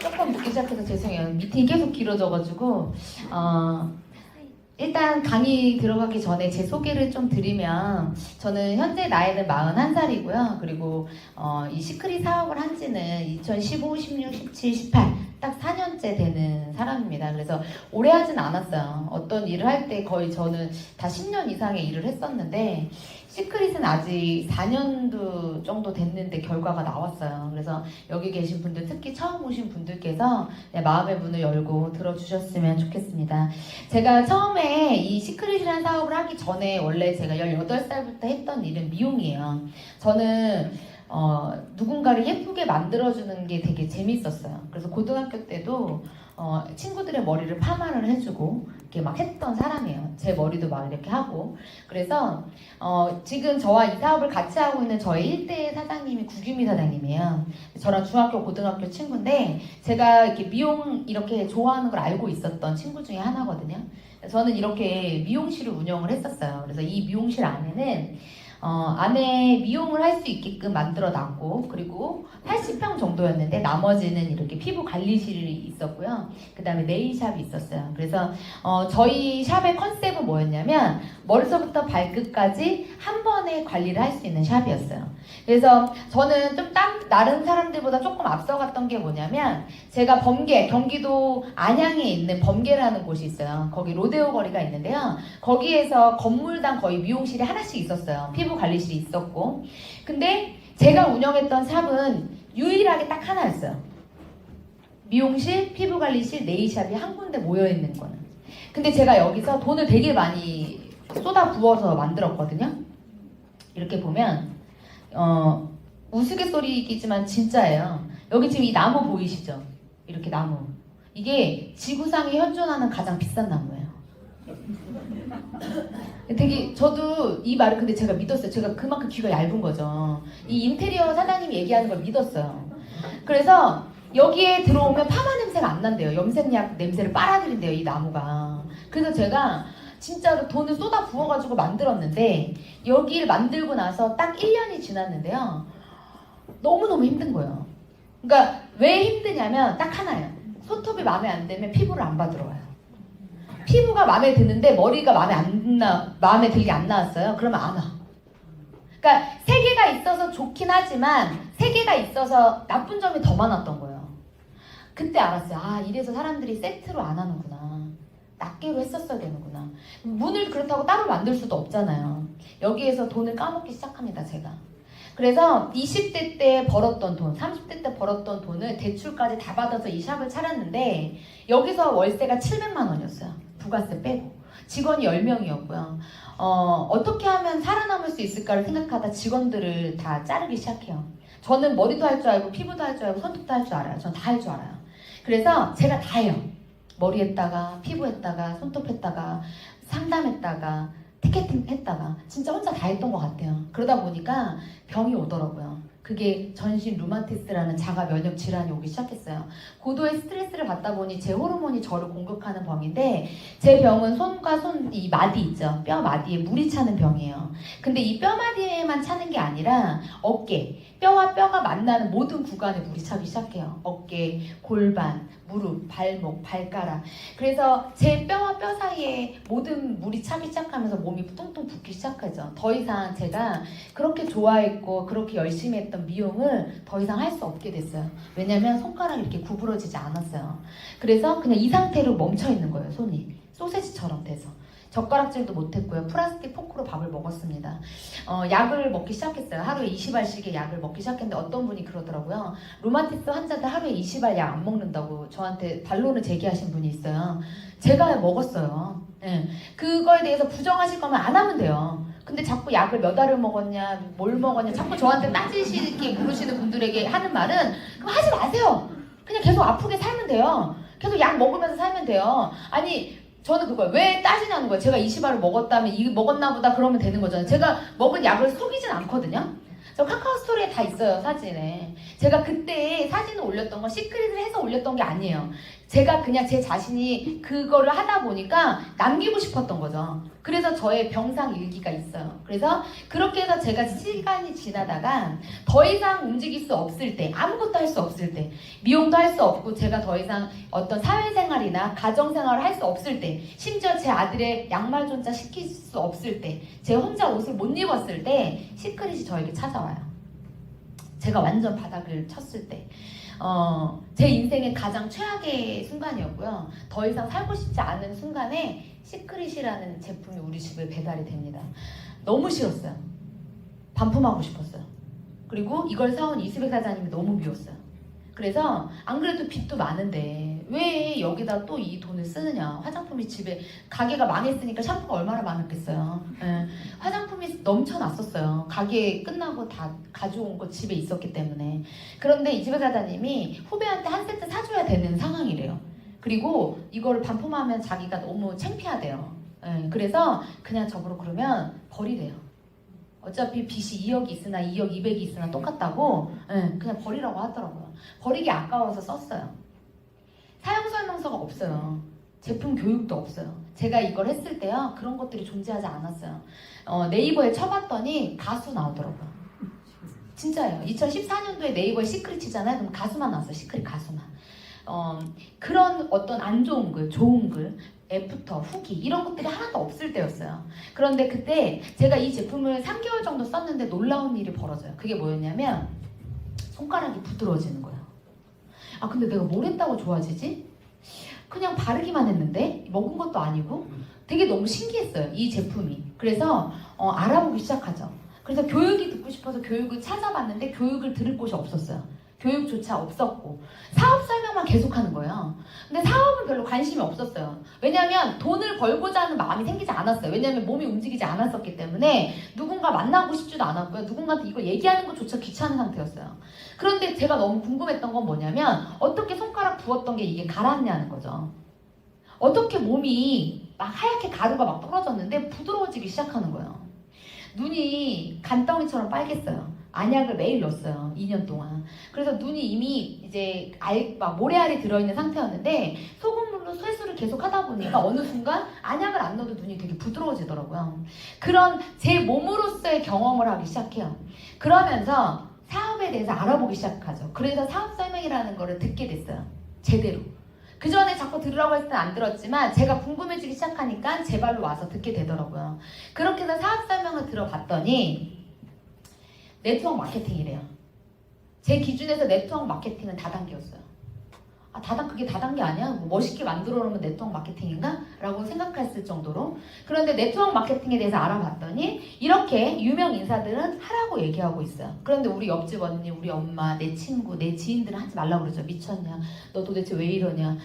조금 늦게 시작해서 죄송해요. 미팅이 계속 길어져가지고 일단 강의 들어가기 전에 제 소개를 좀 드리면 저는 현재 나이는 41살이고요. 그리고 이 시크릿 사업을 한 지는 2015, 16, 17, 18 딱 4년째 되는 사람입니다. 그래서 오래 하진 않았어요. 어떤 일을 할 때 거의 저는 다 10년 이상의 일을 했었는데 시크릿은 아직 4년도 정도 됐는데 결과가 나왔어요. 그래서 여기 계신 분들, 특히 처음 오신 분들께서 마음의 문을 열고 들어주셨으면 좋겠습니다. 제가 처음에 이 시크릿이라는 사업을 하기 전에 원래 제가 18살부터 했던 일은 미용이에요. 저는 누군가를 예쁘게 만들어주는 게 되게 재밌었어요. 그래서 고등학교 때도 친구들의 머리를 파마를 해주고 이렇게 막 했던 사람이에요. 제 머리도 막 이렇게 하고. 그래서 지금 저와 이 사업을 같이 하고 있는 저의 1대 사장님이 구규미 사장님이에요. 저랑 중학교 고등학교 친구인데 제가 이렇게 미용 이렇게 좋아하는 걸 알고 있었던 친구 중에 하나거든요. 저는 이렇게 미용실을 운영을 했었어요. 그래서 이 미용실 안에는 안에 미용을 할 수 있게끔 만들어 놨고, 그리고 80평 정도였는데 나머지는 이렇게 피부 관리실이 있었고요. 그 다음에 네일샵이 있었어요. 그래서 저희 샵의 컨셉은 뭐였냐면 머리서부터 발끝까지 한 번에 관리를 할 수 있는 샵이었어요. 그래서 저는 좀 다른 사람들보다 조금 앞서갔던 게 뭐냐면 제가 범계, 경기도 안양에 있는 범계라는 곳이 있어요. 거기 로데오 거리가 있는데요. 거기에서 건물당 거의 미용실이 하나씩 있었어요. 피부 관리실이 있었고. 근데 제가 운영했던 샵은 유일하게 딱 하나였어요. 미용실, 피부 관리실, 네일샵이 한 군데 모여있는 거는. 근데 제가 여기서 돈을 되게 많이 쏟아 부어서 만들었거든요. 이렇게 보면 우스갯소리이지만 진짜예요. 여기 지금 이 나무 보이시죠? 이렇게 나무. 이게 지구상에 현존하는 가장 비싼 나무예요. 되게 저도 이 말을 근데 제가 믿었어요. 제가 그만큼 귀가 얇은 거죠. 이 인테리어 사장님이 얘기하는 걸 믿었어요. 그래서 여기에 들어오면 파마 냄새가 안 난대요. 염색약 냄새를 빨아들인대요, 이 나무가. 그래서 제가 진짜로 돈을 쏟아 부어가지고 만들었는데 여기를 만들고 나서 딱 1년이 지났는데요. 너무너무 힘든 거예요. 그러니까 왜 힘드냐면 딱 하나예요. 손톱이 마음에 안 들면 피부를 안 받으러 와요. 피부가 마음에 드는데 머리가 마음에 들게 안 나왔어요. 그러면 안 와. 그러니까 세 개가 있어서 좋긴 하지만 세 개가 있어서 나쁜 점이 더 많았던 거예요. 그때 알았어요. 아, 이래서 사람들이 세트로 안 하는구나. 낱개로 했었어야 되는구나. 문을 그렇다고 따로 만들 수도 없잖아요. 여기에서 돈을 까먹기 시작합니다, 제가. 그래서 20대 때 벌었던 돈, 30대 때 벌었던 돈을 대출까지 다 받아서 이 샵을 차렸는데 여기서 월세가 700만 원이었어요. 부가세 빼고. 직원이 10명이었고요. 어떻게 하면 살아남을 수 있을까를 생각하다 직원들을 다 자르기 시작해요. 저는 머리도 할 줄 알고 피부도 할 줄 알고 손톱도 할 줄 알아요. 전 다 할 줄 알아요. 그래서 제가 다 해요. 머리 했다가 피부 했다가 손톱 했다가 상담했다가 티켓팅 했다가 진짜 혼자 다 했던 것 같아요. 그러다 보니까 병이 오더라고요. 그게 전신 루마티스라는 자가 면역 질환이 오기 시작했어요. 고도의 스트레스를 받다 보니 제 호르몬이 저를 공격하는 병인데 제 병은 손과 이 마디 있죠. 뼈 마디에 물이 차는 병이에요. 근데 이 뼈 마디에만 차는 게 아니라 어깨, 뼈와 뼈가 만나는 모든 구간에 물이 차기 시작해요. 어깨, 골반, 무릎, 발목, 발가락. 그래서 제 뼈와 뼈 사이에 모든 물이 차기 시작하면서 몸이 뚱뚱 붓기 시작하죠. 더 이상 제가 그렇게 좋아했고 그렇게 열심히 했던 미용을 더 이상 할 수 없게 됐어요. 왜냐면 손가락이 이렇게 구부러지지 않았어요. 그래서 그냥 이 상태로 멈춰 있는 거예요, 손이. 소세지처럼 돼서. 젓가락질도 못했고요. 플라스틱 포크로 밥을 먹었습니다. 약을 먹기 시작했어요. 하루에 20알씩의 약을 먹기 시작했는데 어떤 분이 그러더라고요. 루마티스 환자들 하루에 20알 약 안 먹는다고 저한테 반론을 제기하신 분이 있어요. 제가 먹었어요. 네. 그거에 대해서 부정하실 거면 안 하면 돼요. 근데 자꾸 약을 몇 알을 먹었냐, 뭘 먹었냐, 자꾸 저한테 따지시게 물으시는 분들에게 하는 말은 그럼 하지 마세요. 그냥 계속 아프게 살면 돼요. 계속 약 먹으면서 살면 돼요. 아니, 저는 그거예요. 왜 따지냐는 거예요. 제가 20알을 먹었다면 이 먹었나 보다 그러면 되는 거잖아요. 제가 먹은 약을 속이진 않거든요. 저 카카오 스토리에 다 있어요, 사진에. 제가 그때 사진을 올렸던 건 시크릿을 해서 올렸던 게 아니에요. 제가 그냥 제 자신이 그거를 하다 보니까 남기고 싶었던 거죠. 그래서 저의 병상 일기가 있어요. 그래서 그렇게 해서 제가 시간이 지나다가 더 이상 움직일 수 없을 때, 아무것도 할 수 없을 때, 미용도 할 수 없고 제가 더 이상 어떤 사회생활이나 가정생활을 할 수 없을 때, 심지어 제 아들의 양말조차 시킬 수 없을 때, 제 혼자 옷을 못 입었을 때 시크릿이 저에게 찾아와요. 제가 완전 바닥을 쳤을 때. 제 인생의 가장 최악의 순간이었고요. 더 이상 살고 싶지 않은 순간에 시크릿이라는 제품이 우리 집에 배달이 됩니다. 너무 싫었어요. 반품하고 싶었어요. 그리고 이걸 사온 이수백 사장님이 너무 미웠어요. 그래서 안 그래도 빚도 많은데 왜 여기다 또 이 돈을 쓰느냐. 화장품이 집에 가게가 망했으니까 샴푸가 얼마나 많았겠어요. 예, 화장품이 넘쳐났었어요. 가게 끝나고 다 가져온 거 집에 있었기 때문에. 그런데 이수백 사장님이 후배한테 한 세트 사줘야 되는 상황이래요. 그리고 이걸 반품하면 자기가 너무 창피하대요. 예, 그래서 그냥 저보러 그러면 버리래요. 어차피 빚이 2억이 있으나 2억 200이 있으나 똑같다고. 예, 그냥 버리라고 하더라고요. 버리기 아까워서 썼어요. 사용설명서가 없어요. 제품 교육도 없어요. 제가 이걸 했을 때요, 그런 것들이 존재하지 않았어요. 네이버에 쳐봤더니 가수 나오더라고요. 진짜예요. 2014년도에 네이버에 시크릿이잖아요. 그럼 가수만 나왔어요. 시크릿 가수만. 그런 어떤 안 좋은 글, 좋은 글, 애프터, 후기 이런 것들이 하나도 없을 때였어요. 그런데 그때 제가 이 제품을 3개월 정도 썼는데 놀라운 일이 벌어져요. 그게 뭐였냐면 손가락이 부드러워지는 거예요. 아 근데 내가 뭘 했다고 좋아지지? 그냥 바르기만 했는데 먹은 것도 아니고 되게 너무 신기했어요. 이 제품이. 그래서 알아보기 시작하죠. 그래서 교육이 듣고 싶어서 교육을 찾아봤는데 교육을 들을 곳이 없었어요. 교육조차 없었고 사업 설명만 계속하는 거예요. 근데 사업은 별로 관심이 없었어요. 왜냐하면 돈을 벌고자 하는 마음이 생기지 않았어요. 왜냐하면 몸이 움직이지 않았었기 때문에 누군가 만나고 싶지도 않았고요. 누군가한테 이거 얘기하는 것조차 귀찮은 상태였어요. 그런데 제가 너무 궁금했던 건 뭐냐면 어떻게 손가락 부었던 게 이게 가라앉냐는 거죠. 어떻게 몸이 막 하얗게 가루가 막 떨어졌는데 부드러워지기 시작하는 거예요. 눈이 간덩이처럼 빨갰어요. 안약을 매일 넣었어요. 2년 동안. 그래서 눈이 이미 이제 막 모래알이 들어있는 상태였는데 소금물로 세수를 계속 하다 보니까 어느 순간 안약을 안 넣어도 눈이 되게 부드러워지더라고요. 그런 제 몸으로서의 경험을 하기 시작해요. 그러면서 사업에 대해서 알아보기 시작하죠. 그래서 사업 설명이라는 거를 듣게 됐어요. 제대로. 그 전에 자꾸 들으라고 했을 땐 안 들었지만 제가 궁금해지기 시작하니까 제 발로 와서 듣게 되더라고요. 그렇게 해서 사업 설명을 들어봤더니 네트워크 마케팅이래요. 제 기준에서 네트워크 마케팅은 다단계였어요. 아, 그게 다단계 아니야? 뭐 멋있게 만들어 놓으면 네트워크 마케팅인가? 라고 생각했을 정도로. 그런데 네트워크 마케팅에 대해서 알아봤더니 이렇게 유명 인사들은 하라고 얘기하고 있어요. 그런데 우리 옆집 언니, 우리 엄마, 내 친구, 내 지인들은 하지 말라고 그러죠. 미쳤냐? 너 도대체 왜 이러냐?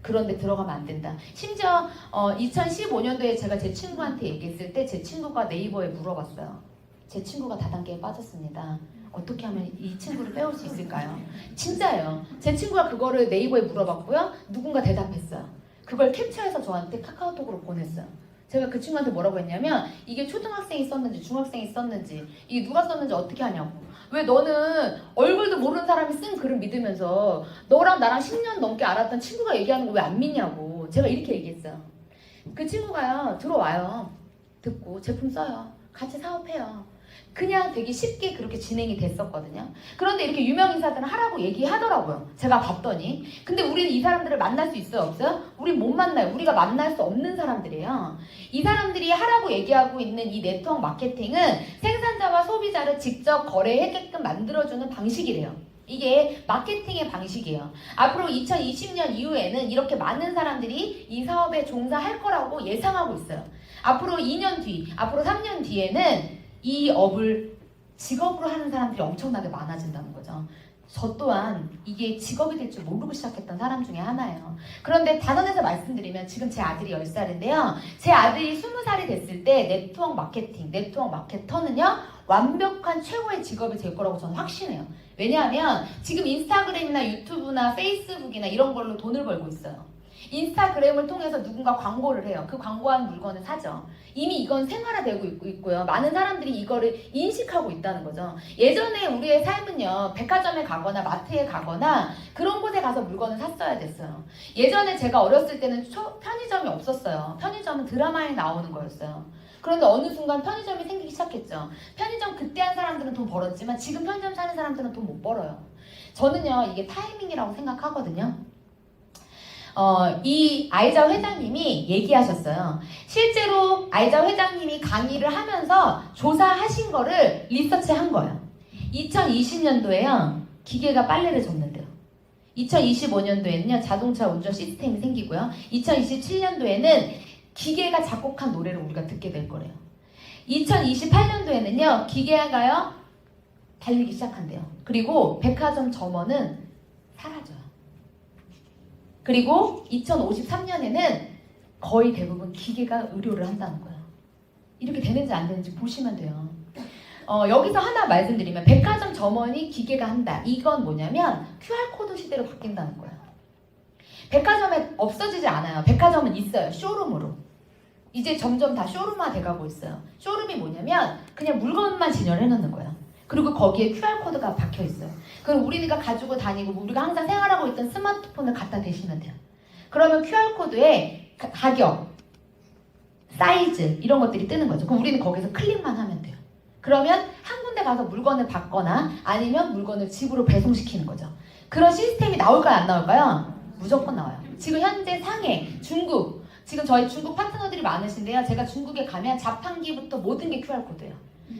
그런데 들어가면 안 된다. 심지어 2015년도에 제가 제 친구한테 얘기했을 때 제 친구가 네이버에 물어봤어요. 제 친구가 다단계에 빠졌습니다. 어떻게 하면 이 친구를 빼올 수 있을까요? 진짜예요. 제 친구가 그거를 네이버에 물어봤고요. 누군가 대답했어요. 그걸 캡처해서 저한테 카카오톡으로 보냈어요. 제가 그 친구한테 뭐라고 했냐면 이게 초등학생이 썼는지 중학생이 썼는지 이게 누가 썼는지 어떻게 하냐고. 왜 너는 얼굴도 모르는 사람이 쓴 글을 믿으면서 너랑 나랑 10년 넘게 알았던 친구가 얘기하는 거 왜 안 믿냐고. 제가 이렇게 얘기했어요. 그 친구가요. 들어와요. 듣고 제품 써요. 같이 사업해요. 그냥 되게 쉽게 그렇게 진행이 됐었거든요. 그런데 이렇게 유명 인사들은 하라고 얘기하더라고요. 제가 봤더니. 근데 우리는 이 사람들을 만날 수 있어요? 없어요? 우린 못 만나요. 우리가 만날 수 없는 사람들이에요. 이 사람들이 하라고 얘기하고 있는 이 네트워크 마케팅은 생산자와 소비자를 직접 거래하게끔 만들어주는 방식이래요. 이게 마케팅의 방식이에요. 앞으로 2020년 이후에는 이렇게 많은 사람들이 이 사업에 종사할 거라고 예상하고 있어요. 앞으로 2년 뒤, 앞으로 3년 뒤에는 이 업을 직업으로 하는 사람들이 엄청나게 많아진다는 거죠. 저 또한 이게 직업이 될 줄 모르고 시작했던 사람 중에 하나예요. 그런데 단언해서 말씀드리면 지금 제 아들이 10살인데요. 제 아들이 20살이 됐을 때 네트워크 마케팅, 네트워크 마케터는요. 완벽한 최고의 직업이 될 거라고 저는 확신해요. 왜냐하면 지금 인스타그램이나 유튜브나 페이스북이나 이런 걸로 돈을 벌고 있어요. 인스타그램을 통해서 누군가 광고를 해요. 그 광고한 물건을 사죠. 이미 이건 생활화되고 있고요. 많은 사람들이 이거를 인식하고 있다는 거죠. 예전에 우리의 삶은요. 백화점에 가거나 마트에 가거나 그런 곳에 가서 물건을 샀어야 됐어요. 예전에 제가 어렸을 때는 편의점이 없었어요. 편의점은 드라마에 나오는 거였어요. 그런데 어느 순간 편의점이 생기기 시작했죠. 편의점 그때 한 사람들은 돈 벌었지만 지금 편의점 사는 사람들은 돈 못 벌어요. 저는요. 이게 타이밍이라고 생각하거든요. 이 아이자 회장님이 얘기하셨어요. 실제로 아이자 회장님이 강의를 하면서 조사하신 거를 리서치한 거예요. 2020년도에요. 기계가 빨래를 접는데요. 2025년도에는요. 자동차 운전 시스템이 생기고요. 2027년도에는 기계가 작곡한 노래를 우리가 듣게 될 거래요. 2028년도에는요. 기계가요. 달리기 시작한대요. 그리고 백화점 점원은 사라져요. 그리고 2053년에는 거의 대부분 기계가 의료를 한다는 거예요. 이렇게 되는지 안 되는지 보시면 돼요. 여기서 하나 말씀드리면 백화점 점원이 기계가 한다. 이건 뭐냐면 QR코드 시대로 바뀐다는 거예요. 백화점에 없어지지 않아요. 백화점은 있어요. 쇼룸으로. 이제 점점 다 쇼룸화 돼가고 있어요. 쇼룸이 뭐냐면 그냥 물건만 진열해 놓는 거예요. 그리고 거기에 QR코드가 박혀 있어요. 그럼 우리가 가지고 다니고 우리가 항상 생활하고 있던 스마트폰을 갖다 대시면 돼요. 그러면 QR코드에 가격, 사이즈 이런 것들이 뜨는 거죠. 그럼 우리는 거기서 클릭만 하면 돼요. 그러면 한 군데 가서 물건을 받거나 아니면 물건을 집으로 배송시키는 거죠. 그런 시스템이 나올까요? 안 나올까요? 무조건 나와요. 지금 현재 상해, 중국, 지금 저희 중국 파트너들이 많으신데요. 제가 중국에 가면 자판기부터 모든 게 QR코드예요.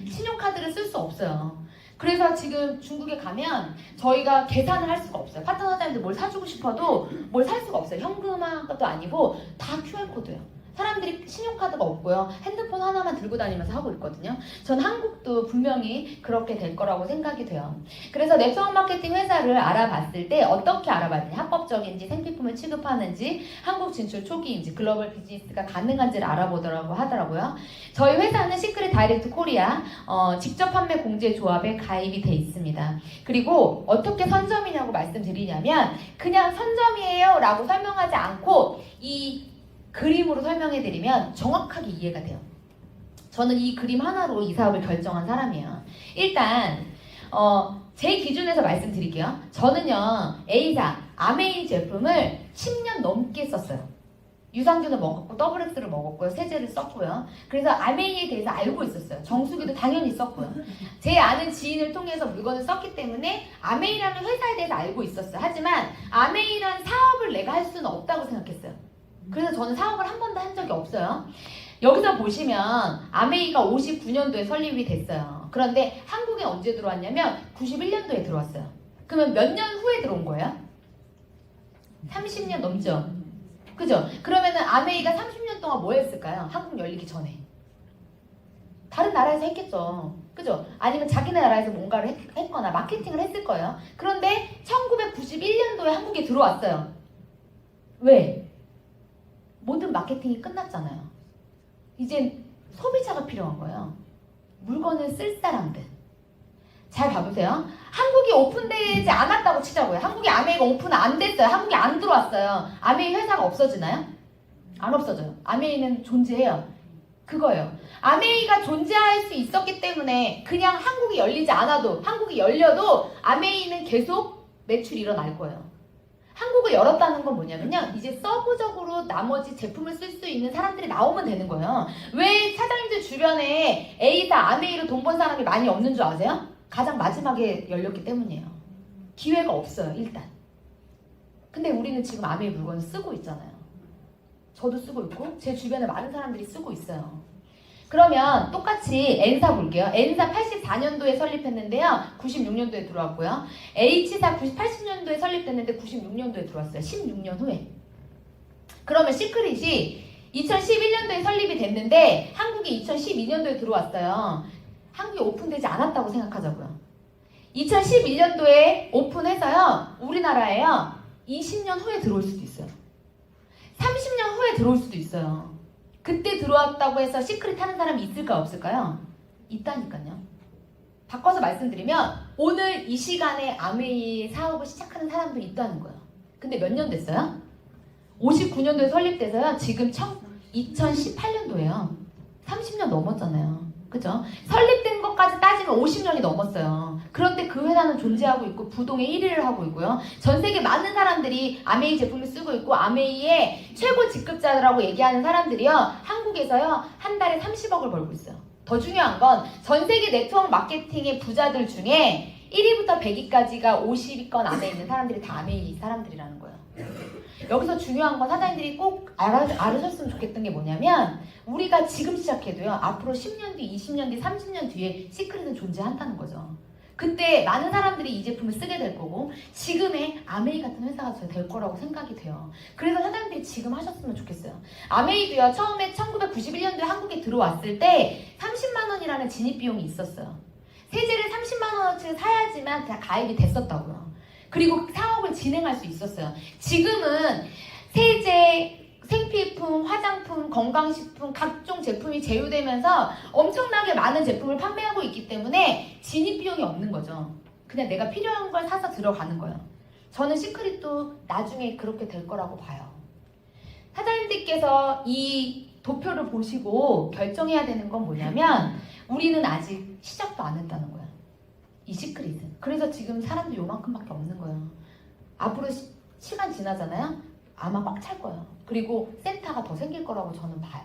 신용카드를 쓸 수 없어요. 그래서 지금 중국에 가면 저희가 계산을 할 수가 없어요. 파트너들한테 뭘 사주고 싶어도 뭘 살 수가 없어요. 현금화도 아니고 다 QR코드예요. 사람들이 신용카드가 없고요. 핸드폰 하나만 들고 다니면서 하고 있거든요. 전 한국도 분명히 그렇게 될 거라고 생각이 돼요. 그래서 네트워크 마케팅 회사를 알아봤을 때 어떻게 알아봤느냐. 합법적인지, 생필품을 취급하는지, 한국 진출 초기인지, 글로벌 비즈니스가 가능한지를 알아보더라고 하더라고요. 저희 회사는 시크릿 다이렉트 코리아 직접 판매 공제 조합에 가입이 돼 있습니다. 그리고 어떻게 선점이냐고 말씀드리냐면 그냥 선점이에요 라고 설명하지 않고 이 그림으로 설명해드리면 정확하게 이해가 돼요. 저는 이 그림 하나로 이 사업을 결정한 사람이에요. 일단 제 기준에서 말씀드릴게요. 저는요 A사 아메인 제품을 10년 넘게 썼어요. 유산균을 먹었고 더블엑스를 먹었고요. 세제를 썼고요. 그래서 아메이에 대해서 알고 있었어요. 정수기도 당연히 썼고요. 제 아는 지인을 통해서 물건을 썼기 때문에 아메이라는 회사에 대해서 알고 있었어요. 하지만 아메이라는 사업을 내가 할 수는 없다고 생각했어요. 그래서 저는 사업을 한 번도 한 적이 없어요. 여기서 보시면 아메이가 59년도에 설립이 됐어요. 그런데 한국에 언제 들어왔냐면 91년도에 들어왔어요. 그러면 몇 년 후에 들어온 거예요? 30년 넘죠? 그죠? 그러면은 아메이가 30년 동안 뭐 했을까요? 한국 열리기 전에. 다른 나라에서 했겠죠. 그죠? 아니면 자기네 나라에서 뭔가를 했거나 마케팅을 했을 거예요. 그런데 1991년도에 한국에 들어왔어요. 왜? 모든 마케팅이 끝났잖아요. 이제 소비자가 필요한 거예요. 물건을 쓸 사람들. 잘 봐보세요. 한국이 오픈되지 않았다고 치자고요. 한국이 아메이가 오픈 안 됐어요. 한국이 안 들어왔어요. 아메이 회사가 없어지나요? 안 없어져요. 아메이는 존재해요. 그거예요. 아메이가 존재할 수 있었기 때문에 그냥 한국이 열리지 않아도 한국이 열려도 아메이는 계속 매출이 일어날 거예요. 한국을 열었다는 건 뭐냐면요. 이제 서브적으로 나머지 제품을 쓸 수 있는 사람들이 나오면 되는 거예요. 왜 사장님들 주변에 A사, 아메이로 돈 번 사람이 많이 없는 줄 아세요? 가장 마지막에 열렸기 때문이에요. 기회가 없어요, 일단. 근데 우리는 지금 아메이 물건을 쓰고 있잖아요. 저도 쓰고 있고 제 주변에 많은 사람들이 쓰고 있어요. 그러면 똑같이 N사 볼게요. N사 84년도에 설립했는데요. 96년도에 들어왔고요. H사 80년도에 설립됐는데 96년도에 들어왔어요. 16년 후에. 그러면 시크릿이 2011년도에 설립이 됐는데 한국이 2012년도에 들어왔어요. 한국이 오픈되지 않았다고 생각하자고요. 2011년도에 오픈해서요. 우리나라에요. 20년 후에 들어올 수도 있어요. 30년 후에 들어올 수도 있어요. 그때 들어왔다고 해서 시크릿 하는 사람이 있을까 없을까요? 있다니까요. 바꿔서 말씀드리면 오늘 이 시간에 아메이 사업을 시작하는 사람도 있다는 거예요. 근데 몇 년 됐어요? 59년도에 설립돼서요. 지금 2018년도예요. 30년 넘었잖아요. 그죠? 설립된 것까지 따지면 50년이 넘었어요. 그런데 그 회사는 존재하고 있고 부동의 1위를 하고 있고요. 전 세계 많은 사람들이 아메이 제품을 쓰고 있고 아메이의 최고 직급자라고 얘기하는 사람들이요. 한국에서요. 한 달에 30억을 벌고 있어요. 더 중요한 건 전 세계 네트워크 마케팅의 부자들 중에 1위부터 100위까지가 50위권 안에 있는 사람들이 다 아메이 사람들이라는 거예요. 여기서 중요한 건 사장님들이 꼭 알으셨으면 좋겠던 게 뭐냐면 우리가 지금 시작해도요. 앞으로 10년 뒤, 20년 뒤, 30년 뒤에 시크릿은 존재한다는 거죠. 그때 많은 사람들이 이 제품을 쓰게 될 거고 지금의 아메이 같은 회사가 될 거라고 생각이 돼요. 그래서 사장님들이 지금 하셨으면 좋겠어요. 아메이도요. 처음에 1991년도에 한국에 들어왔을 때 30만 원이라는 진입 비용이 있었어요. 세제를 30만 원어치를 사야지만 다 가입이 됐었다고요. 그리고 사업을 진행할 수 있었어요. 지금은 세제, 생필품, 화장품, 건강식품 각종 제품이 제휴되면서 엄청나게 많은 제품을 판매하고 있기 때문에 진입 비용이 없는 거죠. 그냥 내가 필요한 걸 사서 들어가는 거예요. 저는 시크릿도 나중에 그렇게 될 거라고 봐요. 사장님들께서 이 도표를 보시고 결정해야 되는 건 뭐냐면 우리는 아직 시작도 안 했다는 거예요. 이 시크릿은. 그래서 지금 사람도 요만큼밖에 없는 거예요. 앞으로 시간 지나잖아요. 아마 꽉 찰 거예요. 그리고 센터가 더 생길 거라고 저는 봐요.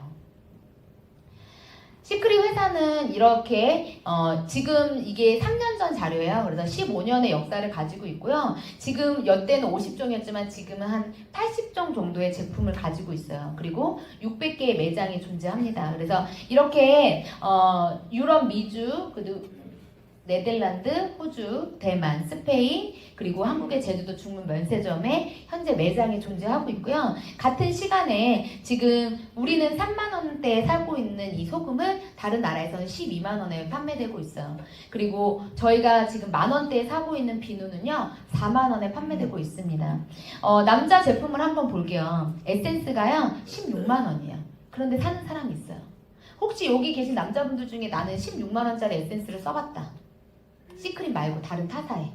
시크릿 회사는 이렇게 지금 이게 3년 전 자료예요. 그래서 15년의 역사를 가지고 있고요. 지금 여태는 50종이었지만 지금은 한 80종 정도의 제품을 가지고 있어요. 그리고 600개의 매장이 존재합니다. 그래서 이렇게 유럽, 미주, 네덜란드, 호주, 대만, 스페인, 그리고 한국의 제주도 중문 면세점에 현재 매장이 존재하고 있고요. 같은 시간에 지금 우리는 3만 원대에 살고 있는 이 소금을 다른 나라에서는 12만 원에 판매되고 있어요. 그리고 저희가 지금 만 원대에 사고 있는 비누는요. 4만 원에 판매되고 있습니다. 남자 제품을 한번 볼게요. 에센스가요. 16만 원이에요. 그런데 사는 사람이 있어요. 혹시 여기 계신 남자분들 중에 나는 16만 원짜리 에센스를 써봤다. 시크릿 말고 다른 타사에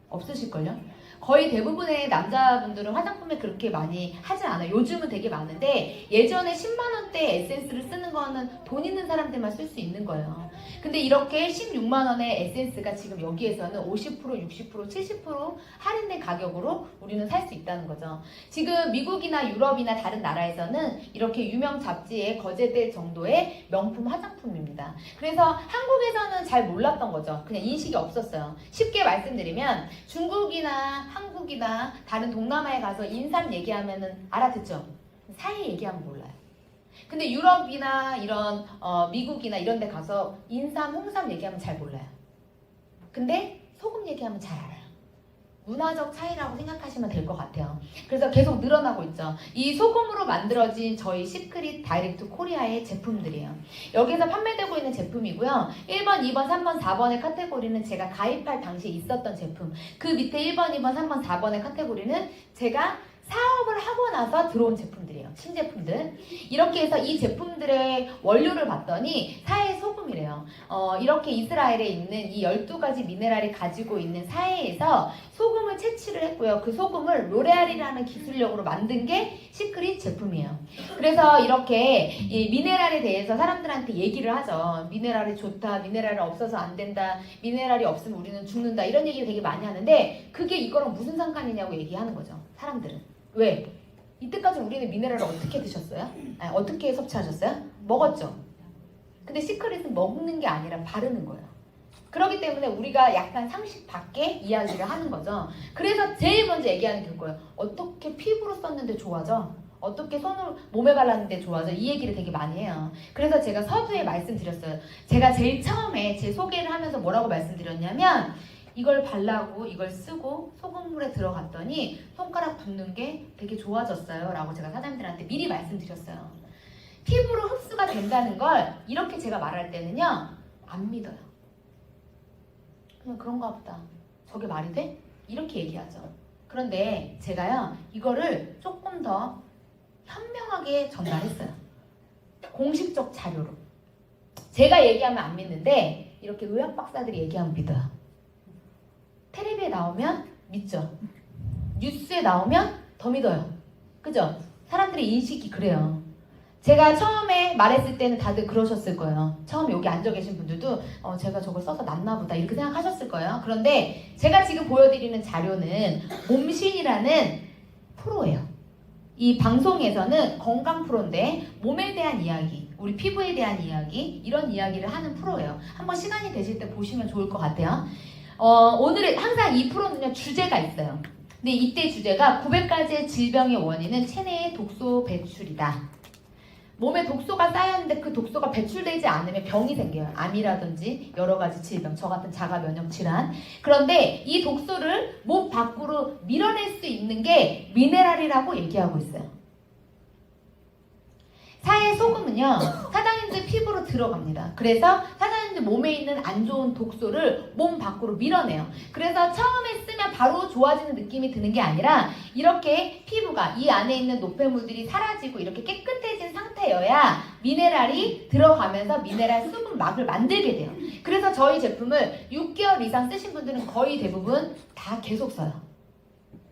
없으실걸요? 거의 대부분의 남자분들은 화장품에 그렇게 많이 하지 않아요. 요즘은 되게 많은데 예전에 10만원대 에센스를 쓰는 거는 돈 있는 사람들만 쓸 수 있는 거예요. 근데 이렇게 16만원의 에센스가 지금 여기에서는 50%, 60%, 70% 할인된 가격으로 우리는 살 수 있다는 거죠. 지금 미국이나 유럽이나 다른 나라에서는 이렇게 유명 잡지에 거제될 정도의 명품 화장품입니다. 그래서 한국에서는 잘 몰랐던 거죠. 그냥 인식이 없었어요. 쉽게 말씀드리면 중국이나 한국이나 다른 동남아에 가서 인삼 얘기하면은 알아듣죠? 사이 얘기하면 몰라요. 근데 유럽이나 이런 미국이나 이런 데 가서 인삼, 홍삼 얘기하면 잘 몰라요. 근데 소금 얘기하면 잘 알아요. 문화적 차이라고 생각하시면 될 것 같아요. 그래서 계속 늘어나고 있죠. 이 소금으로 만들어진 저희 시크릿 다이렉트 코리아의 제품들이에요. 여기서 판매되고 있는 제품이고요. 1번, 2번, 3번, 4번의 카테고리는 제가 가입할 당시에 있었던 제품. 그 밑에 1번, 2번, 3번, 4번의 카테고리는 제가 사업을 하고 나서 들어온 제품들이에요. 신제품들. 이렇게 해서 이 제품들의 원료를 봤더니 사해 소금이래요. 이렇게 이스라엘에 있는 이 12가지 미네랄이 가지고 있는 사해에서 소금을 채취를 했고요. 그 소금을 로레알이라는 기술력으로 만든 게 시크릿 제품이에요. 그래서 이렇게 이 미네랄에 대해서 사람들한테 얘기를 하죠. 미네랄이 좋다, 미네랄이 없어서 안 된다, 미네랄이 없으면 우리는 죽는다, 이런 얘기를 되게 많이 하는데 그게 이거랑 무슨 상관이냐고 얘기하는 거죠. 사람들은. 왜? 이때까지 우리는 미네랄을 어떻게 드셨어요? 아니, 어떻게 섭취하셨어요? 먹었죠. 근데 시크릿은 먹는 게 아니라 바르는 거예요. 그렇기 때문에 우리가 약간 상식 밖에 이야기를 하는 거죠. 그래서 제일 먼저 얘기하는 게 그거예요. 어떻게 피부로 썼는데 좋아져? 어떻게 손을 몸에 발랐는데 좋아져? 이 얘기를 되게 많이 해요. 그래서 제가 서두에 말씀드렸어요. 제가 제일 처음에 제 소개를 하면서 뭐라고 말씀드렸냐면 이걸 발라고 이걸 쓰고 소금물에 들어갔더니 손가락 붓는 게 되게 좋아졌어요 라고 제가 사장님들한테 미리 말씀드렸어요. 피부로 흡수가 된다는 걸 이렇게 제가 말할 때는요 안 믿어요. 그냥 그런가 보다. 저게 말이 돼? 이렇게 얘기하죠. 그런데 제가요 이거를 조금 더 현명하게 전달했어요. 공식적 자료로. 제가 얘기하면 안 믿는데 이렇게 의학 박사들이 얘기하면 믿어요. 텔레비에 나오면 믿죠. 뉴스에 나오면 더 믿어요. 그죠? 사람들의 인식이 그래요. 제가 처음에 말했을 때는 다들 그러셨을 거예요. 처음에 여기 앉아 계신 분들도 제가 저걸 써서 낫나 보다 이렇게 생각하셨을 거예요. 그런데 제가 지금 보여드리는 자료는 몸신이라는 프로예요. 이 방송에서는 건강 프로인데 몸에 대한 이야기, 우리 피부에 대한 이야기, 이런 이야기를 하는 프로예요. 한번 시간이 되실 때 보시면 좋을 것 같아요. 오늘의 항상 이 프로는요, 주제가 있어요. 근데 이때 주제가 900가지의 질병의 원인은 체내의 독소 배출이다. 몸에 독소가 쌓였는데 그 독소가 배출되지 않으면 병이 생겨요. 암이라든지 여러 가지 질병, 저 같은 자가 면역 질환. 그런데 이 독소를 몸 밖으로 밀어낼 수 있는 게 미네랄이라고 얘기하고 있어요. 사의 소금은요, 사장님들 피부로 들어갑니다. 그래서 사장님들 몸에 있는 안 좋은 독소를 몸 밖으로 밀어내요. 그래서 처음에 쓰면 바로 좋아지는 느낌이 드는 게 아니라 이렇게 피부가 이 안에 있는 노폐물들이 사라지고 이렇게 깨끗해진 상태여야 미네랄이 들어가면서 미네랄 수분 막을 만들게 돼요. 그래서 저희 제품을 6개월 이상 쓰신 분들은 거의 대부분 다 계속 써요.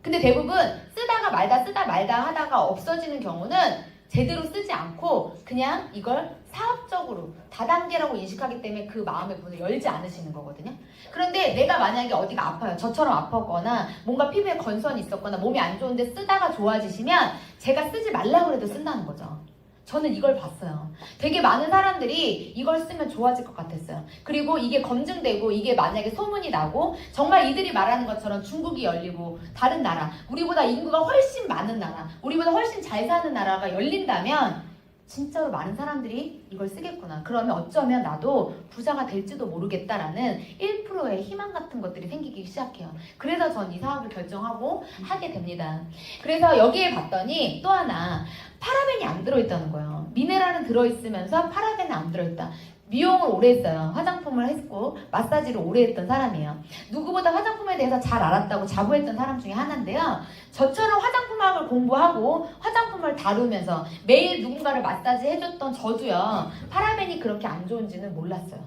근데 대부분 쓰다가 말다 하다가 없어지는 경우는 제대로 쓰지 않고 그냥 이걸 사업적으로 다단계라고 인식하기 때문에 그 마음의 문을 열지 않으시는 거거든요. 그런데 내가 만약에 어디가 아파요. 저처럼 아팠거나 뭔가 피부에 건선이 있었거나 몸이 안 좋은데 쓰다가 좋아지시면 제가 쓰지 말라고 해도 쓴다는 거죠. 저는 이걸 봤어요. 되게 많은 사람들이 이걸 쓰면 좋아질 것 같았어요. 그리고 이게 검증되고 이게 만약에 소문이 나고 정말 이들이 말하는 것처럼 중국이 열리고 다른 나라, 우리보다 인구가 훨씬 많은 나라, 우리보다 훨씬 잘 사는 나라가 열린다면 진짜로 많은 사람들이 이걸 쓰겠구나. 그러면 어쩌면 나도 부자가 될지도 모르겠다라는 1%의 희망 같은 것들이 생기기 시작해요. 그래서 전 이 사업을 결정하고 하게 됩니다. 그래서 여기에 봤더니 또 하나 파라벤이 안 들어있다는 거예요. 미네랄은 들어있으면서 파라벤은 안 들어있다. 미용을 오래 했어요. 화장품을 했고 마사지를 오래 했던 사람이에요. 누구보다 화장품에 대해서 잘 알았다고 자부했던 사람 중에 하나인데요. 저처럼 화장품학을 공부하고 화장품을 다루면서 매일 누군가를 마사지 해줬던 저도요. 파라벤이 그렇게 안 좋은지는 몰랐어요.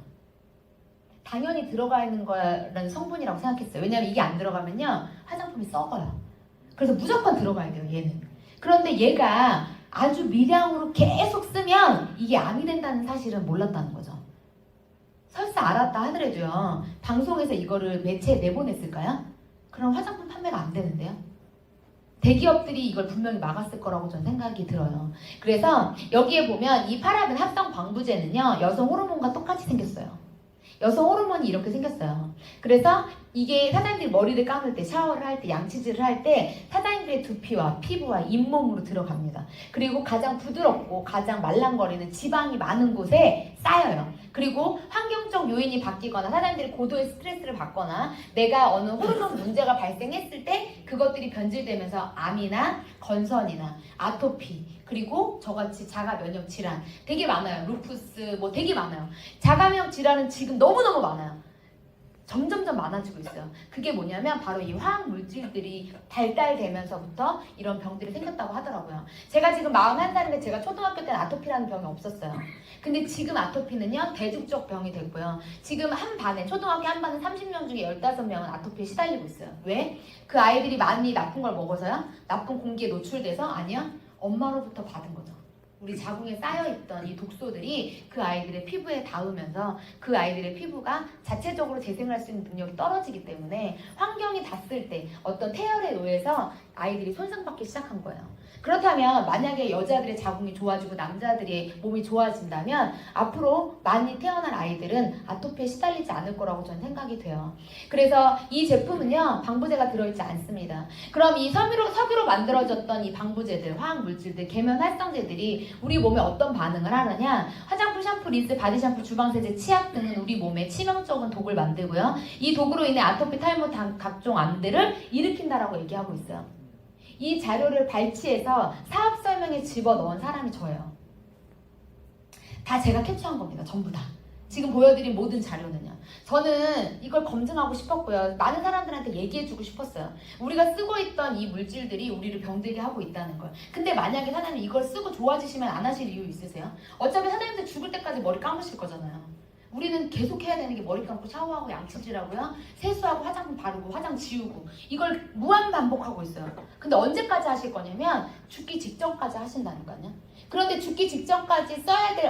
당연히 들어가 있는 거라는 성분이라고 생각했어요. 왜냐하면 이게 안 들어가면요. 화장품이 썩어요. 그래서 무조건 들어가야 돼요. 얘는. 그런데 얘가 아주 미량으로 계속 쓰면 이게 암이 된다는 사실은 몰랐다는 거죠. 설사 알았다 하더라도요. 방송에서 이거를 매체에 내보냈을까요? 그럼 화장품 판매가 안 되는데요. 대기업들이 이걸 분명히 막았을 거라고 저는 생각이 들어요. 그래서 여기에 보면 이 파라벤 합성 방부제는요. 여성 호르몬과 똑같이 생겼어요. 여성 호르몬이 이렇게 생겼어요. 그래서 이게 사장님들이 머리를 감을 때, 샤워를 할 때, 양치질을 할 때 사장님들의 두피와 피부와 잇몸으로 들어갑니다. 그리고 가장 부드럽고 가장 말랑거리는 지방이 많은 곳에 쌓여요. 그리고 환경적 요인이 바뀌거나 사장님들이 고도의 스트레스를 받거나 내가 어느 호르몬 문제가 발생했을 때 그것들이 변질되면서 암이나 건선이나 아토피 그리고 저같이 자가 면역 질환 되게 많아요. 루푸스 뭐 되게 많아요. 자가 면역 질환은 지금 너무너무 많아요. 점점점 많아지고 있어요. 그게 뭐냐면 바로 이 화학 물질들이 발달되면서부터 이런 병들이 생겼다고 하더라고요. 제가 지금 41살인데 제가 초등학교 때는 아토피라는 병이 없었어요. 근데 지금 아토피는요 대중적 병이 됐고요. 지금 한 반에 초등학교 한 반에 30명 중에 15명은 아토피에 시달리고 있어요. 왜? 그 아이들이 많이 나쁜 걸 먹어서요? 나쁜 공기에 노출돼서? 아니요. 엄마로부터 받은 거죠. 우리 자궁에 쌓여있던 이 독소들이 그 아이들의 피부에 닿으면서 그 아이들의 피부가 자체적으로 재생할 수 있는 능력이 떨어지기 때문에 환경이 닿았을 때 어떤 태열에 의해서 아이들이 손상받기 시작한 거예요. 그렇다면 만약에 여자들의 자궁이 좋아지고 남자들의 몸이 좋아진다면 앞으로 많이 태어날 아이들은 아토피에 시달리지 않을 거라고 저는 생각이 돼요. 그래서 이 제품은요 방부제가 들어있지 않습니다. 그럼 이 석유로 만들어졌던 이 방부제들, 화학물질들, 계면활성제들이 우리 몸에 어떤 반응을 하느냐? 화장품, 샴푸, 린스, 바디샴푸, 주방세제, 치약 등은 우리 몸에 치명적인 독을 만들고요. 이 독으로 인해 아토피, 탈모, 각종 암들을 일으킨다라고 얘기하고 있어요. 이 자료를 발췌해서 사업 설명에 집어넣은 사람이 저예요. 다 제가 캡처한 겁니다. 전부 다. 지금 보여드린 모든 자료는요. 저는 이걸 검증하고 싶었고요. 많은 사람들한테 얘기해주고 싶었어요. 우리가 쓰고 있던 이 물질들이 우리를 병들게 하고 있다는 걸. 근데 만약에 사장님 이걸 쓰고 좋아지시면 안 하실 이유 있으세요? 어차피 사장님들 죽을 때까지 머리 감으실 거잖아요. 우리는 계속 해야 되는 게 머리 감고 샤워하고 양치질하고요. 세수하고 화장품 바르고 화장 지우고 이걸 무한 반복하고 있어요. 근데 언제까지 하실 거냐면 죽기 직전까지 하신다니까요. 그런데 죽기 직전까지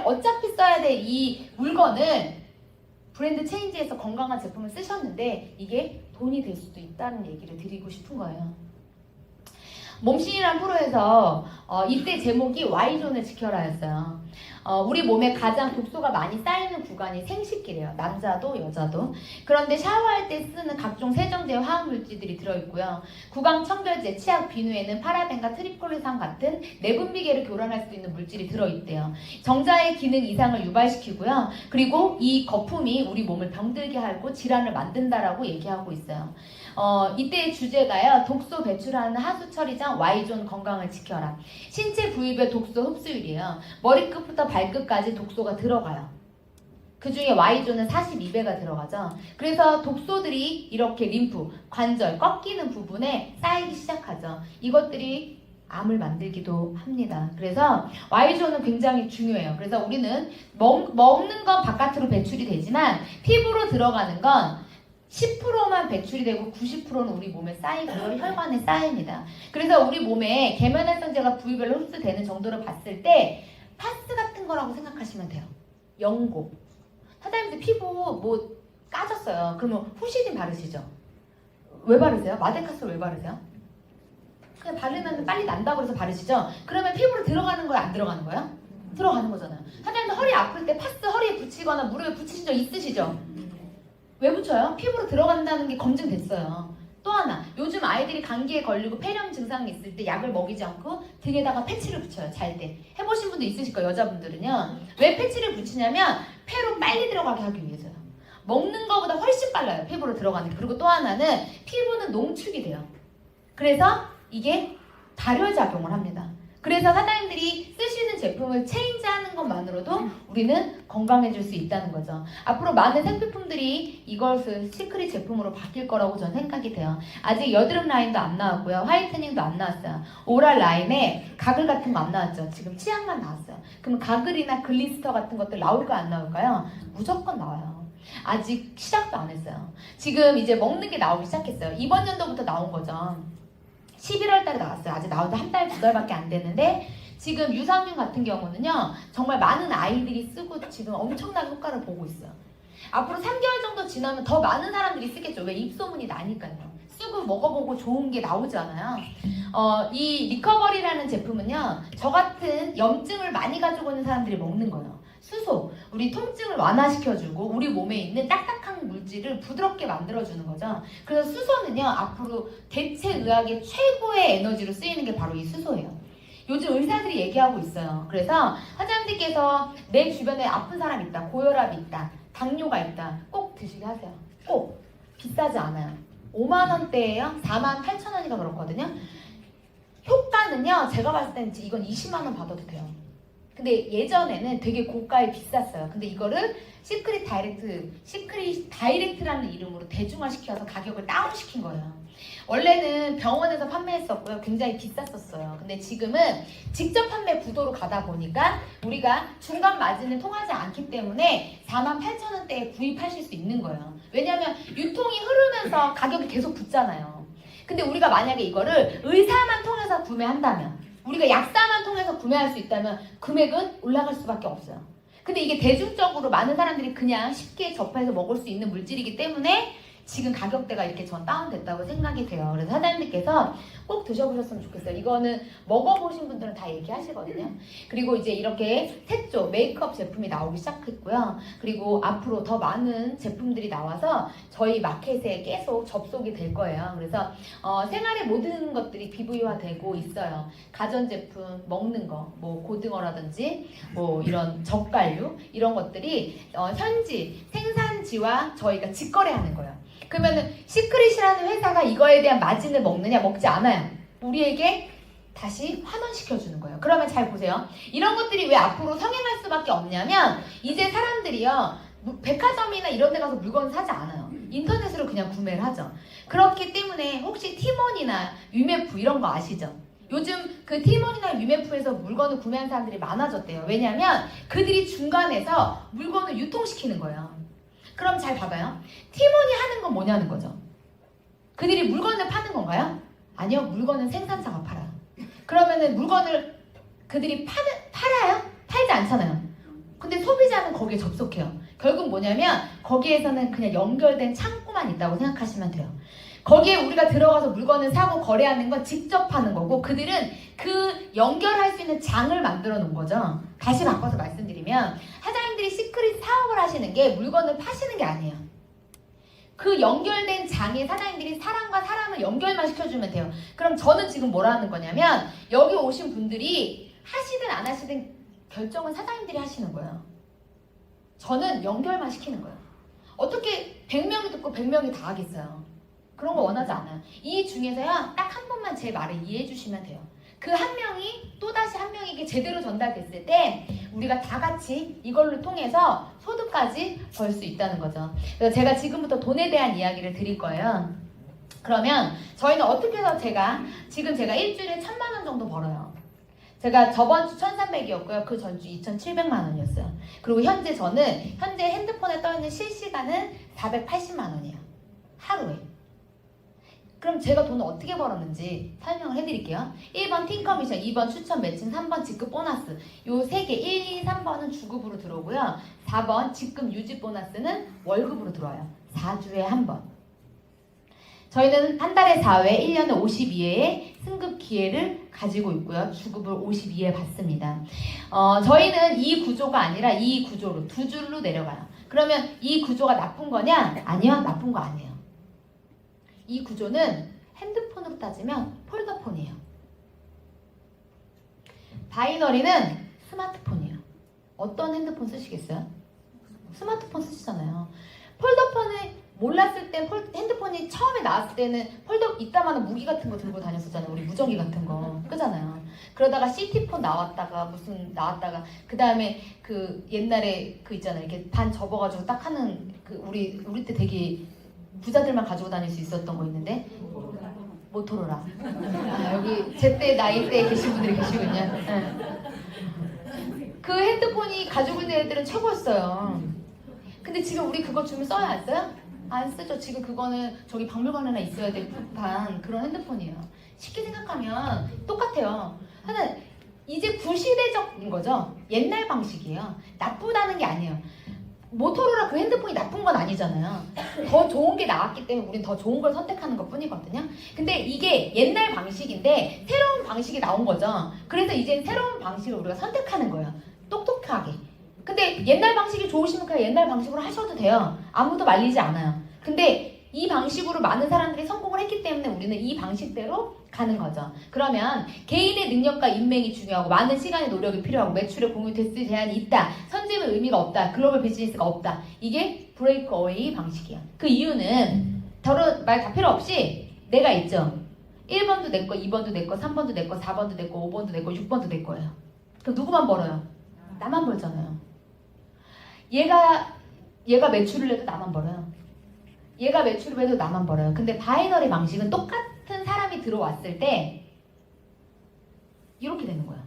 어차피 써야 될 이 물건을 브랜드 체인지에서 건강한 제품을 쓰셨는데 이게 돈이 될 수도 있다는 얘기를 드리고 싶은 거예요. 몸신이라는 프로에서 이때 제목이 Y존을 지켜라였어요. 우리 몸에 가장 독소가 많이 쌓이는 구간이 생식기래요. 남자도 여자도. 그런데 샤워할 때 쓰는 각종 세정제 화학물질들이 들어있고요. 구강 청결제, 치약, 비누에는 파라벤과 트리폴리산 같은 내분비계를 교란할 수 있는 물질이 들어있대요. 정자의 기능 이상을 유발시키고요. 그리고 이 거품이 우리 몸을 병들게 하고 질환을 만든다라고 얘기하고 있어요. 이때의 주제가요. 독소 배출하는 하수 처리장 Y존 건강을 지켜라. 신체 부위별 독소 흡수율이에요. 머리끝부터 발끝까지 독소가 들어가요. 그 중에 Y존은 42배가 들어가죠. 그래서 독소들이 이렇게 림프, 관절, 꺾이는 부분에 쌓이기 시작하죠. 이것들이 암을 만들기도 합니다. 그래서 Y존은 굉장히 중요해요. 그래서 우리는 먹는 건 바깥으로 배출이 되지만 피부로 들어가는 건 10%만 배출이 되고 90%는 우리 몸에 쌓이고요. 혈관에 쌓입니다. 그래서 우리 몸에 계면활성제가 부위별로 흡수되는 정도로 봤을 때 파스 같은 거라고 생각하시면 돼요. 연고. 사장님들 피부 뭐 까졌어요. 그러면 후시딘 바르시죠? 왜 바르세요? 마데카솔 왜 바르세요? 그냥 바르면 빨리 난다고 해서 바르시죠? 그러면 피부로 들어가는 거예요? 안 들어가는 거예요? 들어가는 거잖아요. 사장님들 허리 아플 때 파스 허리에 붙이거나 무릎에 붙이신 적 있으시죠? 왜 붙여요? 피부로 들어간다는 게 검증됐어요. 또 하나, 요즘 아이들이 감기에 걸리고 폐렴 증상이 있을 때 약을 먹이지 않고 등에다가 패치를 붙여요. 잘 때. 해보신 분도 있으실 거예요. 여자분들은요. 왜 패치를 붙이냐면 폐로 빨리 들어가게 하기 위해서요. 먹는 거보다 훨씬 빨라요. 피부로 들어가는 게. 그리고 또 하나는 피부는 농축이 돼요. 그래서 이게 발효작용을 합니다. 그래서 사장님들이 쓰시는 제품을 체인지하는 것만으로도 우리는 건강해질 수 있다는 거죠. 앞으로 많은 생필품들이 이것을 시크릿 제품으로 바뀔 거라고 저는 생각이 돼요. 아직 여드름 라인도 안 나왔고요. 화이트닝도 안 나왔어요. 오랄 라인에 가글 같은 거 안 나왔죠. 지금 치약만 나왔어요. 그럼 가글이나 글리스터 같은 것들 나올까요? 안 나올까요? 무조건 나와요. 아직 시작도 안 했어요. 지금 이제 먹는 게 나오기 시작했어요. 이번 연도부터 나온 거죠. 11월 달에 나왔어요. 아직 나온 지 한 달, 두 달밖에 안 됐는데 지금 유산균 같은 경우는요. 정말 많은 아이들이 쓰고 지금 엄청난 효과를 보고 있어요. 앞으로 3개월 정도 지나면 더 많은 사람들이 쓰겠죠. 왜? 입소문이 나니까요. 쓰고 먹어보고 좋은 게 나오잖아요. 이 리커버리라는 제품은요. 저 같은 염증을 많이 가지고 있는 사람들이 먹는 거예요. 수소, 우리 통증을 완화시켜주고 우리 몸에 있는 딱딱한 물질을 부드럽게 만들어주는 거죠. 그래서 수소는요. 앞으로 대체의학의 최고의 에너지로 쓰이는 게 바로 이 수소예요. 요즘 의사들이 얘기하고 있어요. 그래서 환자분들께서 내 주변에 아픈 사람 있다, 고혈압이 있다, 당뇨가 있다, 꼭 드시게 하세요. 꼭. 비싸지 않아요. 5만원대예요. 48,000원이가 그렇거든요. 효과는요. 제가 봤을 때는 이건 20만원 받아도 돼요. 근데 예전에는 되게 고가에 비쌌어요. 근데 이거를 시크릿 다이렉트라는 이름으로 대중화시켜서 가격을 다운시킨 거예요. 원래는 병원에서 판매했었고요. 굉장히 비쌌었어요. 근데 지금은 직접 판매 구도로 가다 보니까 우리가 중간 마진을 통하지 않기 때문에 48,000원대에 구입하실 수 있는 거예요. 왜냐하면 유통이 흐르면서 가격이 계속 붙잖아요. 근데 우리가 만약에 이거를 의사만 통해서 구매한다면, 우리가 약사만 통해서 구매할 수 있다면 금액은 올라갈 수밖에 없어요. 근데 이게 대중적으로 많은 사람들이 그냥 쉽게 접해서 먹을 수 있는 물질이기 때문에 지금 가격대가 이렇게 전 다운됐다고 생각이 돼요. 그래서 사장님께서 꼭 드셔보셨으면 좋겠어요. 이거는 먹어보신 분들은 다 얘기하시거든요. 그리고 이제 이렇게 색조, 메이크업 제품이 나오기 시작했고요. 그리고 앞으로 더 많은 제품들이 나와서 저희 마켓에 계속 접속이 될 거예요. 그래서 생활의 모든 것들이 PV화되고 있어요. 가전제품, 먹는 거, 뭐 고등어라든지 뭐 이런 젓갈류 이런 것들이 현지 생산지와 저희가 직거래하는 거예요. 그러면은 시크릿이라는 회사가 이거에 대한 마진을 먹느냐? 먹지 않아요. 우리에게 다시 환원시켜주는 거예요. 그러면 잘 보세요. 이런 것들이 왜 앞으로 성행할 수밖에 없냐면 이제 사람들이요. 백화점이나 이런 데 가서 물건 사지 않아요. 인터넷으로 그냥 구매를 하죠. 그렇기 때문에 혹시 티몬이나 유메프 이런 거 아시죠? 요즘 그 티몬이나 유메프에서 물건을 구매하는 사람들이 많아졌대요. 왜냐하면 그들이 중간에서 물건을 유통시키는 거예요. 그럼 잘 봐봐요. 티몬이 하는 건 뭐냐는 거죠. 그들이 물건을 파는 건가요? 아니요. 물건은 생산자가 팔아요. 그러면은 물건을 그들이 팔아요? 팔지 않잖아요. 근데 소비자는 거기에 접속해요. 결국 뭐냐면 거기에서는 그냥 연결된 창구만 있다고 생각하시면 돼요. 거기에 우리가 들어가서 물건을 사고 거래하는 건 직접 하는 거고 그들은 그 연결할 수 있는 장을 만들어 놓은 거죠. 다시 바꿔서 말씀드리면 사장님들이 시크릿 사업을 하시는 게 물건을 파시는 게 아니에요. 그 연결된 장에 사장님들이 사람과 사람을 연결만 시켜주면 돼요. 그럼 저는 지금 뭐라 하는 거냐면 여기 오신 분들이 하시든 안 하시든 결정은 사장님들이 하시는 거예요. 저는 연결만 시키는 거예요. 어떻게 100명이 듣고 100명이 다 하겠어요. 그런 거 원하지 않아요. 이 중에서요. 딱 한 번만 제 말을 이해해 주시면 돼요. 그 한 명이 또다시 한 명에게 제대로 전달됐을 때 우리가 다 같이 이걸로 통해서 소득까지 벌 수 있다는 거죠. 그래서 제가 지금부터 돈에 대한 이야기를 드릴 거예요. 그러면 저희는 어떻게 해서 지금 제가 일주일에 1,000만 원 정도 벌어요. 제가 저번 주 1,300이었고요. 그 전주 2,700만 원이었어요. 그리고 현재 핸드폰에 떠있는 실시간은 480만 원이에요. 하루에. 그럼 제가 돈을 어떻게 벌었는지 설명을 해드릴게요. 1번 팀커미션, 2번 추천 매칭, 3번 직급 보너스. 요 3개 1, 2, 3번은 주급으로 들어오고요. 4번 직급 유지 보너스는 월급으로 들어와요. 4주에 한 번. 저희는 한 달에 4회, 1년에 52회의 승급 기회를 가지고 있고요. 주급을 52회 받습니다. 저희는 이 구조가 아니라 이 구조로 두 줄로 내려가요. 그러면 이 구조가 나쁜 거냐? 아니요, 나쁜 거 아니에요. 이 구조는 핸드폰으로 따지면 폴더폰이에요. 바이너리는 스마트폰이에요. 어떤 핸드폰 쓰시겠어요? 스마트폰 쓰시잖아요. 폴더폰을 몰랐을 때 핸드폰이 처음에 나왔을 때는 폴더 이따만한 무기 같은 거 들고 다녔었잖아요. 우리 무전기 같은 거 끄잖아요. 그러다가 시티폰 나왔다가 그 다음에 그 옛날에 그 있잖아요. 이렇게 반 접어가지고 딱 하는 그 우리 때 되게 부자들만 가지고 다닐 수 있었던 거 있는데 모토로라. 아, 여기 제때 나이 때 계신 분들이 계시군요. 네. 그 핸드폰이 가지고 있는 애들은 최고였어요. 근데 지금 우리 그거 주면 써요 안 써요? 안 쓰죠. 지금 그거는 저기 박물관에나 있어야 될 법한 그런 핸드폰이에요. 쉽게 생각하면 똑같아요. 하나 이제 구시대적인 거죠. 옛날 방식이에요. 나쁘다는 게 아니에요. 모토로라 그 핸드폰이 나쁜 건 아니잖아요. 더 좋은 게 나왔기 때문에 우린 더 좋은 걸 선택하는 것 뿐이거든요. 근데 이게 옛날 방식인데 새로운 방식이 나온 거죠. 그래서 이제 새로운 방식을 우리가 선택하는 거예요. 똑똑하게. 근데 옛날 방식이 좋으시면 그냥 옛날 방식으로 하셔도 돼요. 아무도 말리지 않아요. 근데 이 방식으로 많은 사람들이 성공을 했기 때문에 우리는 이 방식대로 가는 거죠. 그러면 개인의 능력과 인맥이 중요하고 많은 시간의 노력이 필요하고 매출의 공유 대수 제한이 있다. 선점의 의미가 없다. 글로벌 비즈니스가 없다. 이게 브레이크 어웨이 방식이야. 그 이유는 더러 말 다 필요 없이 내가 있죠. 1번도 내 거, 2번도 내 거, 3번도 내 거, 4번도 내 거, 5번도 내 거, 6번도 내 거예요. 그럼 누구만 벌어요? 나만 벌잖아요. 얘가 매출을 내도 나만 벌어요. 얘가 매출을 해도 나만 벌어요. 근데 바이너리 방식은 똑같은 사람이 들어왔을 때 이렇게 되는 거야.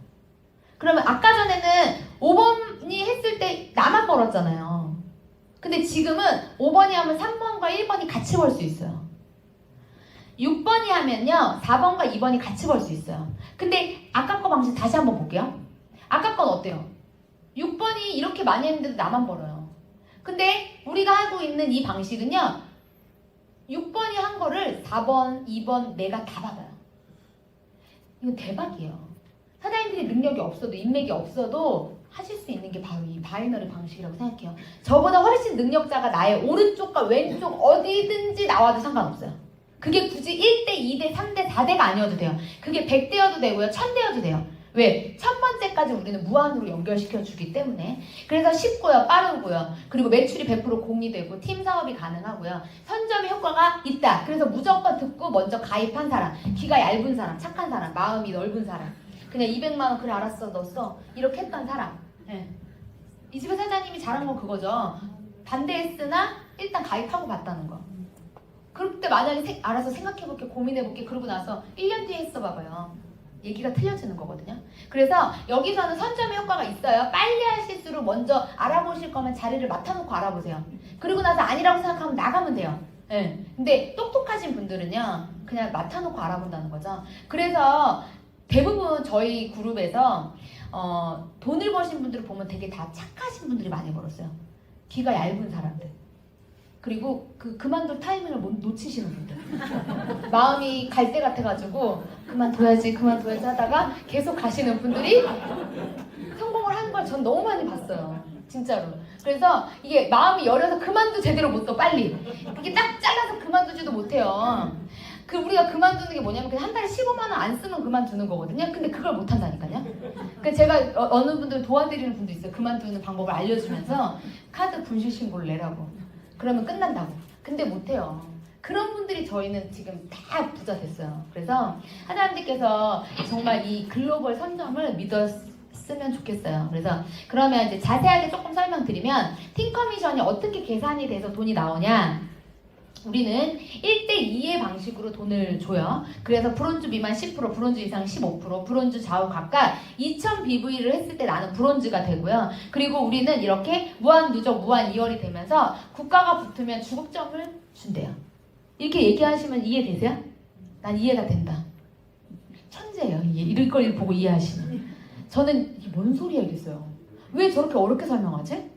그러면 아까 전에는 5번이 했을 때 나만 벌었잖아요. 근데 지금은 5번이 하면 3번과 1번이 같이 벌 수 있어요. 6번이 하면요 4번과 2번이 같이 벌 수 있어요. 근데 아까 거 방식 다시 한번 볼게요. 아까 건 어때요? 6번이 이렇게 많이 했는데도 나만 벌어요. 근데 우리가 하고 있는 이 방식은요 6번이 한 거를 4번, 2번 내가 다 받아요. 이거 대박이에요. 사장님들이 능력이 없어도 인맥이 없어도 하실 수 있는 게 바로 이 바이너리 방식이라고 생각해요. 저보다 훨씬 능력자가 나의 오른쪽과 왼쪽 어디든지 나와도 상관없어요. 그게 굳이 1대, 2대, 3대, 4대가 아니어도 돼요. 그게 100대여도 되고요. 1000대여도 돼요. 왜? 1000번째까지 우리는 무한으로 연결시켜 주기 때문에. 그래서 쉽고요. 빠르고요. 그리고 매출이 100% 공유되고 팀 사업이 가능하고요. 선점의 효과가 있다. 그래서 무조건 듣고 먼저 가입한 사람, 귀가 얇은 사람, 착한 사람, 마음이 넓은 사람, 그냥 200만 원 그래 알았어 넣었어 이렇게 했던 사람. 네. 이 집의 사장님이 잘한 건 그거죠. 반대했으나 일단 가입하고 봤다는 거. 그럴 때 만약에 알아서 생각해볼게 고민해볼게 그러고 나서 1년 뒤에 했어 봐봐요. 얘기가 틀려지는 거거든요. 그래서 여기서는 선점의 효과가 있어요. 빨리 하실수록 먼저 알아보실 거면 자리를 맡아놓고 알아보세요. 그리고 나서 아니라고 생각하면 나가면 돼요. 네. 근데 똑똑하신 분들은요, 그냥 맡아놓고 알아본다는 거죠. 그래서 대부분 저희 그룹에서 돈을 버신 분들을 보면 되게 다 착하신 분들이 많이 벌었어요. 귀가 얇은 사람들. 그리고 그만둘 타이밍을 못 놓치시는 분들. 마음이 갈 때 같아가지고 그만둬야지 하다가 계속 가시는 분들이 성공을 하는 걸 전 너무 많이 봤어요. 진짜로. 그래서 이게 마음이 열려서 그만도 제대로 못 둬, 빨리. 이게 딱 잘라서 그만두지도 못해요. 우리가 그만두는 게 뭐냐면 그냥 한 달에 15만 원 안 쓰면 그만두는 거거든요. 근데 그걸 못 한다니까요. 그러니까 제가 어느 분들 도와드리는 분도 있어요. 그만두는 방법을 알려주면서 카드 분실 신고를 내라고. 그러면 끝난다고. 근데 못해요. 그런 분들이 저희는 지금 다 부자 됐어요. 그래서 하나님께서 정말 이 글로벌 선점을 믿었으면 좋겠어요. 그래서 그러면 이제 자세하게 조금 설명드리면 팀 커미션이 어떻게 계산이 돼서 돈이 나오냐. 우리는 1대2의 방식으로 돈을 줘요. 그래서 브론즈 미만 10%, 브론즈 이상 15%, 브론즈 좌우 각각 2000 BV를 했을 때 나는 브론즈가 되고요. 그리고 우리는 이렇게 무한 누적, 무한 2월이 되면서 국가가 붙으면 주급점을 준대요. 이렇게 얘기하시면 이해되세요? 난 이해가 된다. 천재예요. 이럴 걸 보고 이해하시면. 저는 이게 뭔 소리야 이랬어요. 왜 저렇게 어렵게 설명하지?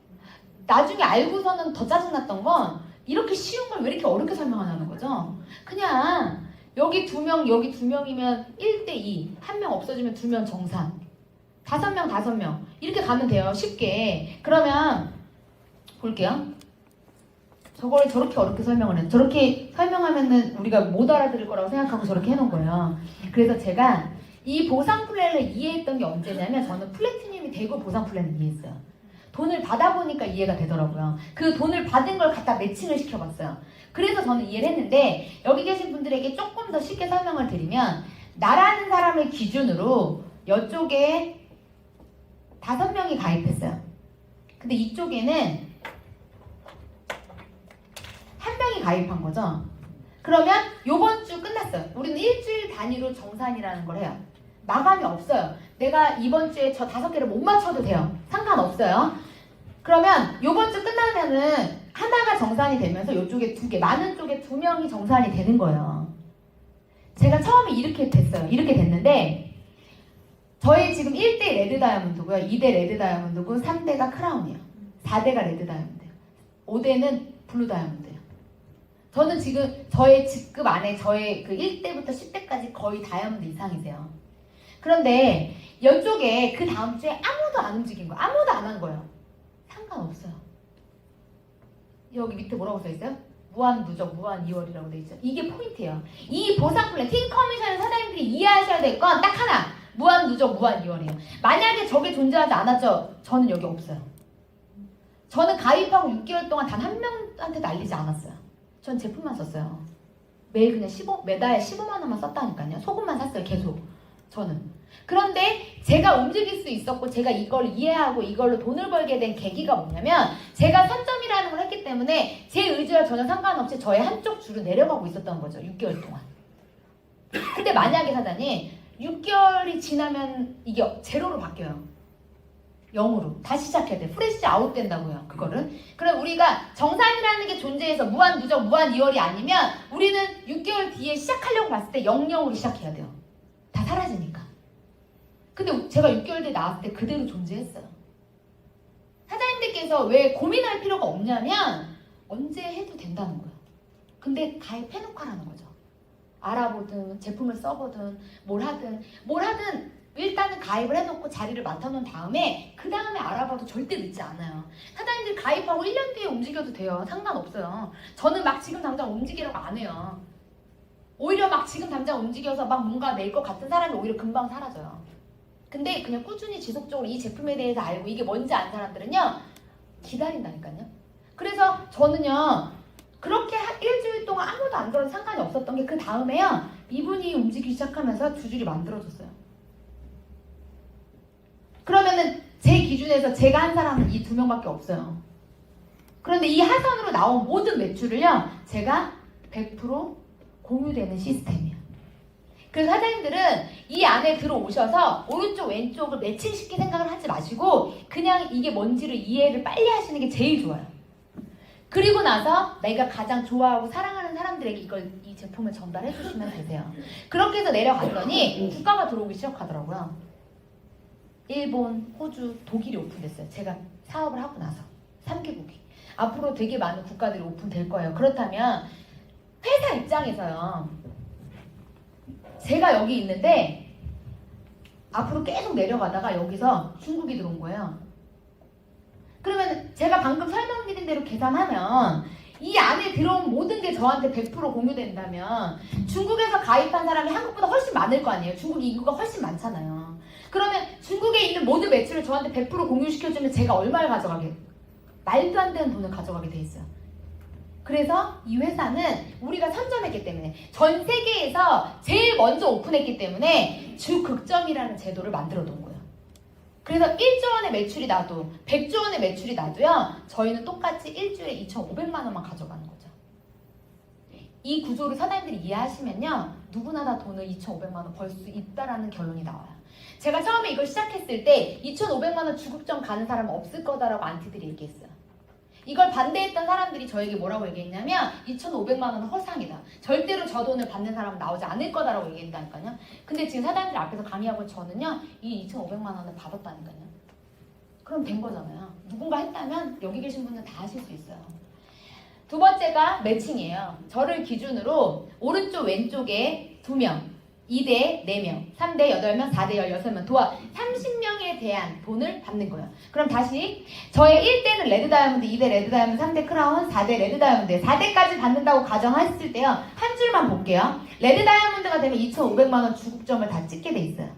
나중에 알고서는 더 짜증났던 건 이렇게 쉬운 걸 왜 이렇게 어렵게 설명하냐는 거죠. 그냥 여기 2명, 여기 2명이면 1대2. 1명 없어지면 2명 정산. 5명, 5명. 이렇게 가면 돼요. 쉽게. 그러면 볼게요. 저걸 저렇게 어렵게 설명을 해요. 저렇게 설명하면은 우리가 못 알아들을 거라고 생각하고 저렇게 해놓은 거예요. 그래서 제가 이 보상 플랜을 이해했던 게 언제냐면 저는 플래티늄이 되고 보상 플랜을 이해했어요. 돈을 받아보니까 이해가 되더라고요. 그 돈을 받은 걸 갖다 매칭을 시켜봤어요. 그래서 저는 이해를 했는데 여기 계신 분들에게 조금 더 쉽게 설명을 드리면 나라는 사람을 기준으로 이쪽에 5명이 가입했어요. 근데 이쪽에는 1명이 가입한 거죠. 그러면 요번 주 끝났어요. 우리는 일주일 단위로 정산이라는 걸 해요. 마감이 없어요. 내가 이번 주에 저 5개를 못 맞춰도 돼요. 상관없어요. 그러면 요번 주 끝나면은 하나가 정산이 되면서 이쪽에 2개, 많은 쪽에 2명이 정산이 되는 거예요. 제가 처음에 이렇게 됐어요. 이렇게 됐는데 저희 지금 1대 레드 다이아몬드고요. 2대 레드 다이아몬드고 3대가 크라운이에요. 4대가 레드 다이아몬드예요. 5대는 블루 다이아몬드예요. 저는 지금 저의 직급 안에 저의 그 1대부터 10대까지 거의 다이아몬드 이상이세요. 그런데 이쪽에 그 다음 주에 아무도 안 움직인 거예요. 아무도 안 한 거예요. 상관없어요. 여기 밑에 뭐라고 써있어요? 무한 누적, 무한 2월이라고 돼 있죠. 이게 포인트예요. 이 보상 플랜, 팀 커미션 사장님들이 이해하셔야 될 건 딱 하나. 무한 누적, 무한 2월이에요. 만약에 저게 존재하지 않았죠? 저는 여기 없어요. 저는 가입하고 6개월 동안 단 한 명한테도 알리지 않았어요. 전 제품만 썼어요. 매일 그냥 매달 15만 원만 썼다니까요. 소금만 샀어요. 계속. 저는. 그런데 제가 움직일 수 있었고 제가 이걸 이해하고 이걸로 돈을 벌게 된 계기가 뭐냐면 제가 선점이라는 걸 했기 때문에 제 의지와 전혀 상관없이 저의 한쪽 줄을 내려가고 있었던 거죠. 6개월 동안. 근데 만약에 사장님 6개월이 지나면 이게 제로로 바뀌어요. 0으로. 다시 시작해야 돼. 프레시 아웃 된다고요. 그거를. 그럼 우리가 정산이라는 게 존재해서 무한 누적, 무한 2월이 아니면 우리는 6개월 뒤에 시작하려고 봤을 때 00으로 시작해야 돼요. 다 사라지니까. 근데 제가 6개월 뒤에 나왔을 때 그대로 존재했어요. 사장님들께서 왜 고민할 필요가 없냐면 언제 해도 된다는 거예요. 근데 가입해놓고 하라는 거죠. 알아보든 제품을 써보든 뭘 하든 일단은 가입을 해놓고 자리를 맡아놓은 다음에 그 다음에 알아봐도 절대 늦지 않아요. 사장님들 가입하고 1년 뒤에 움직여도 돼요. 상관없어요. 저는 막 지금 당장 움직이려고 안 해요. 오히려 막 지금 당장 움직여서 막 뭔가 낼 것 같은 사람이 오히려 금방 사라져요. 근데 그냥 꾸준히 지속적으로 이 제품에 대해서 알고 이게 뭔지 아는 사람들은요 기다린다니까요. 그래서 저는요 그렇게 일주일 동안 아무도 안 들어도 상관이 없었던 게 그 다음에요 이분이 움직이기 시작하면서 두 줄이 만들어졌어요. 그러면은 제 기준에서 제가 한 사람은 이 2명밖에 없어요. 그런데 이 하선으로 나온 모든 매출을요 제가 100% 공유되는 시스템이에요. 그래서 사장님들은 이 안에 들어오셔서 오른쪽 왼쪽을 매칭시킬 생각을 하지 마시고 그냥 이게 뭔지를 이해를 빨리 하시는 게 제일 좋아요. 그리고 나서 내가 가장 좋아하고 사랑하는 사람들에게 이 제품을 전달해 주시면 되세요. 그렇게 해서 내려갔더니 국가가 들어오기 시작하더라고요. 일본, 호주, 독일이 오픈됐어요. 제가 사업을 하고 나서 3개국이. 앞으로 되게 많은 국가들이 오픈될 거예요. 그렇다면 회사 입장에서요. 제가 여기 있는데 앞으로 계속 내려가다가 여기서 중국이 들어온 거예요. 그러면 제가 방금 설명드린 대로 계산하면 이 안에 들어온 모든 게 저한테 100% 공유된다면 중국에서 가입한 사람이 한국보다 훨씬 많을 거 아니에요. 중국 인구가 훨씬 많잖아요. 그러면 중국에 있는 모든 매출을 저한테 100% 공유시켜주면 제가 얼마를 가져가게? 말도 안 되는 돈을 가져가게 돼 있어요. 그래서 이 회사는 우리가 선점했기 때문에 전 세계에서 제일 먼저 오픈했기 때문에 주극점이라는 제도를 만들어 놓은 거예요. 그래서 1조 원의 매출이 나도 100조 원의 매출이 나도요. 저희는 똑같이 일주일에 2,500만 원만 가져가는 거죠. 이 구조를 사장님들이 이해하시면요. 누구나 다 돈을 2,500만 원 벌 수 있다라는 결론이 나와요. 제가 처음에 이걸 시작했을 때 2,500만 원 주극점 가는 사람은 없을 거다라고 안티들이 얘기했어요. 이걸 반대했던 사람들이 저에게 뭐라고 얘기했냐면 2,500만 원은 허상이다. 절대로 저 돈을 받는 사람은 나오지 않을 거다라고 얘기했다니까요. 근데 지금 사장님들 앞에서 강의하고 저는요. 이 2,500만 원을 받았다니까요. 그럼 된 거잖아요. 누군가 했다면 여기 계신 분은 다 하실 수 있어요. 두 번째가 매칭이에요. 저를 기준으로 오른쪽 왼쪽에 2명, 2대 4명, 3대 8명, 4대 16명 도와 30명에 대한 돈을 받는 거예요. 그럼 다시 저의 1대는 레드 다이아몬드, 2대 레드 다이아몬드, 3대 크라운, 4대 레드 다이아몬드 4대까지 받는다고 가정했을 때요. 한 줄만 볼게요. 레드 다이아몬드가 되면 2,500만 원 주국점을 다 찍게 돼 있어요.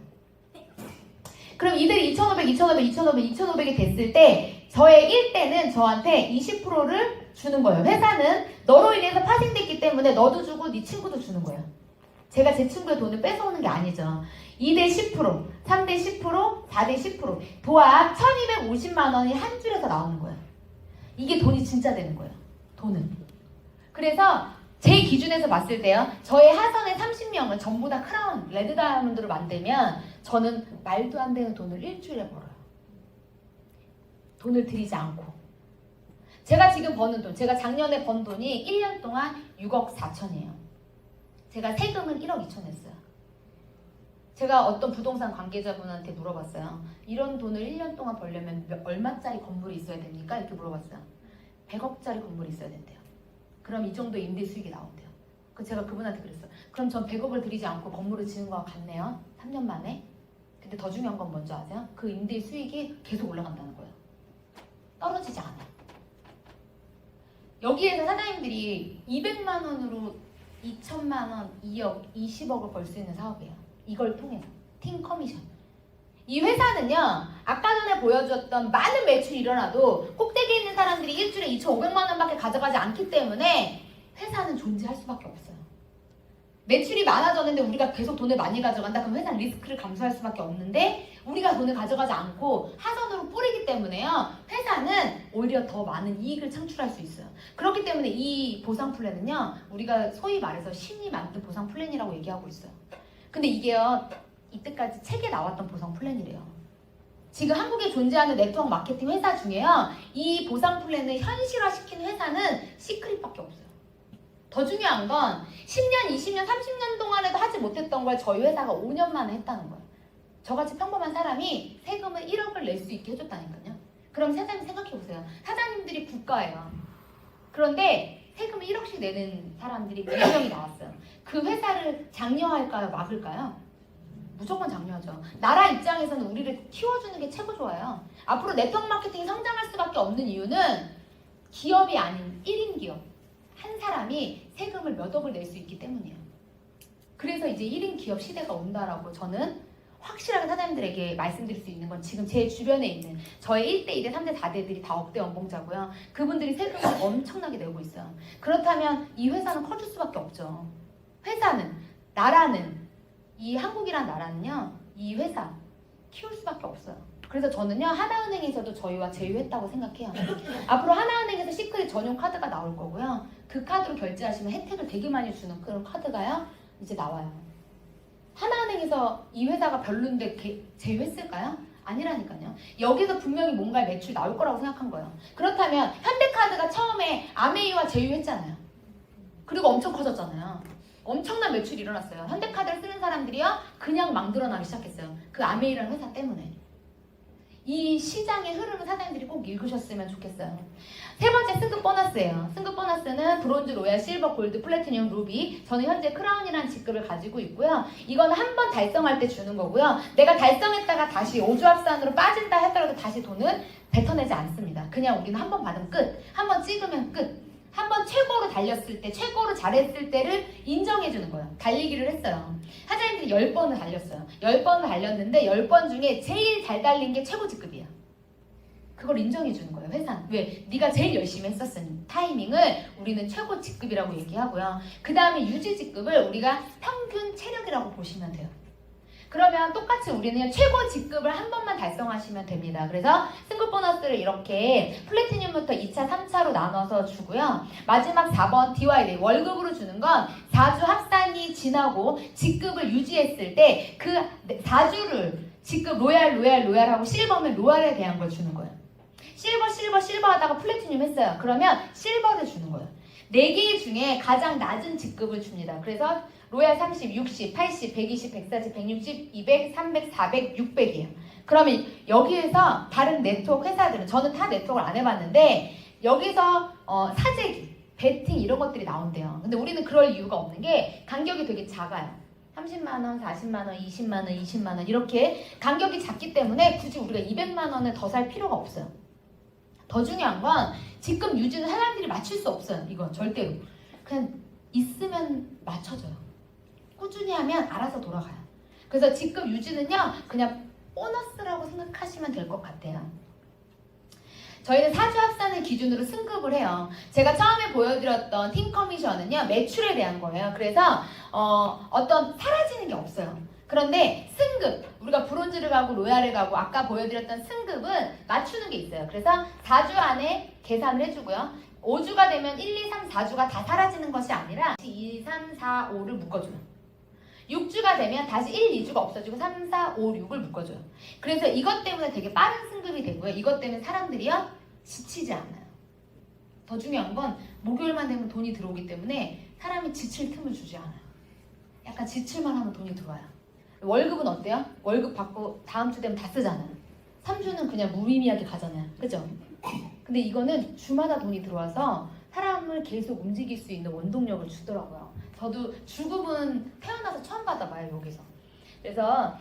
그럼 이들이 2,500, 2,500, 2,500, 2,500이 됐을 때 저의 1대는 저한테 20%를 주는 거예요. 회사는 너로 인해서 파생됐기 때문에 너도 주고 네 친구도 주는 거예요. 제가 제 친구의 돈을 뺏어오는 게 아니죠. 2대 10%, 3대 10%, 4대 10% 도합 1,250만 원이 한 줄에서 나오는 거예요. 이게 돈이 진짜 되는 거예요. 돈은. 그래서 제 기준에서 봤을 때요. 저의 하선의 30명을 전부 다 크라운, 레드 다이아몬드로 만들면 저는 말도 안 되는 돈을 일주일에 벌어요. 돈을 들이지 않고. 제가 지금 버는 돈, 제가 작년에 번 돈이 1년 동안 6억 4천이에요. 제가 세금은 1억 2천 냈어요. 제가 어떤 부동산 관계자분한테 물어봤어요. 이런 돈을 1년 동안 벌려면 얼마짜리 건물이 있어야 됩니까? 이렇게 물어봤어요. 100억짜리 건물이 있어야 된대요. 그럼 이 정도 임대 수익이 나온대요. 제가 그분한테 그랬어요. 그럼 전 100억을 들이지 않고 건물을 지은 거와 같네요. 3년 만에. 근데 더 중요한 건 뭔지 아세요? 그 임대 수익이 계속 올라간다는 거예요. 떨어지지 않아요. 여기에서 사장님들이 200만 원으로 2천만 원, 2억, 20억을 벌 수 있는 사업이에요. 이걸 통해서. 팀 커미션. 이 회사는요. 아까 전에 보여주었던 많은 매출이 일어나도 꼭대기에 있는 사람들이 일주일에 2,500만 원밖에 가져가지 않기 때문에 회사는 존재할 수밖에 없어요. 매출이 많아졌는데 우리가 계속 돈을 많이 가져간다? 그럼 회사는 리스크를 감수할 수밖에 없는데 우리가 돈을 가져가지 않고 하선으로 뿌리기 때문에요. 회사는 오히려 더 많은 이익을 창출할 수 있어요. 그렇기 때문에 이 보상 플랜은요. 우리가 소위 말해서 신이 만든 보상 플랜이라고 얘기하고 있어요. 근데 이게요. 이때까지 책에 나왔던 보상 플랜이래요. 지금 한국에 존재하는 네트워크 마케팅 회사 중에요. 이 보상 플랜을 현실화시킨 회사는 시크릿밖에 없어요. 더 중요한 건 10년, 20년, 30년 동안에도 하지 못했던 걸 저희 회사가 5년 만에 했다는 거예요. 저같이 평범한 사람이 세금을 1억을 낼 수 있게 해줬다니까요. 그럼 사장님 생각해보세요. 사장님들이 국가예요. 그런데 세금을 1억씩 내는 사람들이 몇 명이 나왔어요. 그 회사를 장려할까요? 막을까요? 무조건 장려하죠. 나라 입장에서는 우리를 키워주는 게 최고 좋아요. 앞으로 네트워크 마케팅이 성장할 수밖에 없는 이유는 기업이 아닌 1인 기업. 한 사람이 세금을 몇 억을 낼 수 있기 때문이에요. 그래서 이제 1인 기업 시대가 온다라고 저는 확실하게 사장님들에게 말씀드릴 수 있는 건 지금 제 주변에 있는 저의 1대, 2대, 3대, 4대들이 다 억대 연봉자고요. 그분들이 세금을 엄청나게 내고 있어요. 그렇다면 이 회사는 커질 수밖에 없죠. 회사는, 나라는, 이 한국이란 나라는요. 이 회사 키울 수밖에 없어요. 그래서 저는요. 하나은행에서도 저희와 제휴했다고 생각해요. 앞으로 하나은행에서 시크릿 전용 카드가 나올 거고요. 그 카드로 결제하시면 혜택을 되게 많이 주는 그런 카드가요. 이제 나와요. 하나은행에서 이 회사가 별론데 제휴했을까요? 아니라니까요. 여기서 분명히 뭔가 매출이 나올 거라고 생각한 거예요. 그렇다면 현대카드가 처음에 아메이와 제휴했잖아요. 그리고 엄청 커졌잖아요. 엄청난 매출이 일어났어요. 현대카드를 쓰는 사람들이요 그냥 막 늘어나기 시작했어요. 그 아메이라는 회사 때문에. 이 시장의 흐름을 사장님들이 꼭 읽으셨으면 좋겠어요. 세 번째 승급 보너스예요. 승급 보너스는 브론즈, 로얄, 실버, 골드, 플래티늄, 루비. 저는 현재 크라운이라는 직급을 가지고 있고요. 이거는 한 번 달성할 때 주는 거고요. 내가 달성했다가 다시 5주 합산으로 빠진다 하더라도 다시 돈은 뱉어내지 않습니다. 그냥 우리는 한 번 받으면 끝. 한 번 찍으면 끝. 한 번 최고로 달렸을 때, 최고로 잘했을 때를 인정해주는 거예요. 달리기를 했어요. 사장님들이 10번을 달렸어요. 10번을 달렸는데 10번 중에 제일 잘 달린 게 최고 직급이에요. 그걸 인정해주는 거예요, 회사는. 왜? 네가 제일 열심히 했었으니 타이밍을 우리는 최고 직급이라고 얘기하고요. 그 다음에 유지 직급을 우리가 평균 체력이라고 보시면 돼요. 그러면 똑같이 우리는 최고 직급을 한 번만 달성하시면 됩니다. 그래서 승급 보너스를 이렇게 플래티늄부터 2차, 3차로 나눠서 주고요. 마지막 4번 DYD 월급으로 주는 건 4주 합산이 지나고 직급을 유지했을 때 그 4주를 직급 로얄하고 실버면 로얄에 대한 걸 주는 거예요. 실버 하다가 플래티늄 했어요. 그러면 실버를 주는 거예요. 4개 중에 가장 낮은 직급을 줍니다. 그래서 로얄 30, 60, 80, 120, 140, 160, 200, 300, 400, 600이에요. 그러면 여기에서 다른 네트워크 회사들은 저는 다 네트워크를 안 해봤는데 여기서 사재기, 베팅 이런 것들이 나온대요. 근데 우리는 그럴 이유가 없는 게 간격이 되게 작아요. 30만원, 40만원, 20만원, 20만원 이렇게 간격이 작기 때문에 굳이 우리가 200만원을 더 살 필요가 없어요. 더 중요한 건 직급 유지는 사람들이 맞출 수 없어요. 이건 절대로. 그냥 있으면 맞춰져요. 꾸준히 하면 알아서 돌아가요. 그래서 직급 유지는요 그냥 보너스라고 생각하시면 될 것 같아요. 저희는 4주 합산을 기준으로 승급을 해요. 제가 처음에 보여드렸던 팀 커미션은요 매출에 대한 거예요. 그래서 어떤 사라지는 게 없어요. 그런데 승급, 우리가 브론즈를 가고 로얄을 가고 아까 보여드렸던 승급은 맞추는 게 있어요. 그래서 4주 안에 계산을 해주고요. 5주가 되면 1, 2, 3, 4주가 다 사라지는 것이 아니라 2, 3, 4, 5를 묶어줘요. 6주가 되면 다시 1, 2주가 없어지고 3, 4, 5, 6을 묶어줘요. 그래서 이것 때문에 되게 빠른 승급이 되고요. 이것 때문에 사람들이요 지치지 않아요. 더 중요한 건 목요일만 되면 돈이 들어오기 때문에 사람이 지칠 틈을 주지 않아요. 약간 지칠만 하면 돈이 들어와요. 월급은 어때요? 월급 받고 다음 주 되면 다 쓰잖아요. 3주는 그냥 무의미하게 가잖아요. 그죠? 근데 이거는 주마다 돈이 들어와서 사람을 계속 움직일 수 있는 원동력을 주더라고요. 저도 주급은 태어나서 처음 받아봐요, 여기서. 그래서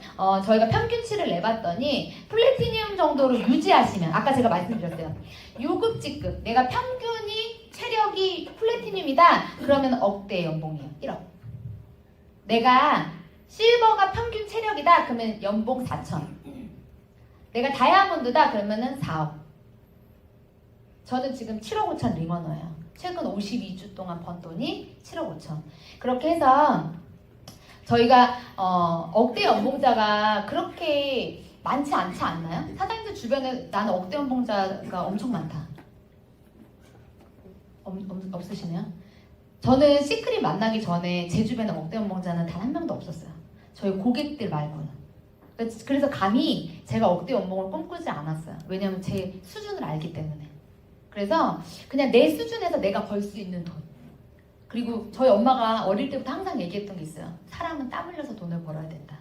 저희가 평균치를 내봤더니 플래티늄 정도로 유지하시면 아까 제가 말씀드렸어요. 유급 직급 내가 평균이 체력이 플래티늄이다 그러면 억대 연봉이에요. 1억. 내가 실버가 평균 체력이다 그러면 연봉 4천. 내가 다이아몬드다 그러면은 4억. 저는 지금 7억 5천 링어너예요. 최근 52주 동안 번 돈이 7억 5천. 그렇게 해서 저희가 억대 연봉자가 그렇게 많지 않지 않나요? 사장님들 주변에 나는 억대 연봉자가 엄청 많다. 없으시네요? 저는 시크릿 만나기 전에 제 주변에 억대 연봉자는 단 한 명도 없었어요. 저희 고객들 말고는. 그래서 감히 제가 억대 연봉을 꿈꾸지 않았어요. 왜냐면 제 수준을 알기 때문에. 그래서 그냥 내 수준에서 내가 벌 수 있는 돈. 그리고 저희 엄마가 어릴 때부터 항상 얘기했던 게 있어요. 사람은 땀 흘려서 돈을 벌어야 된다.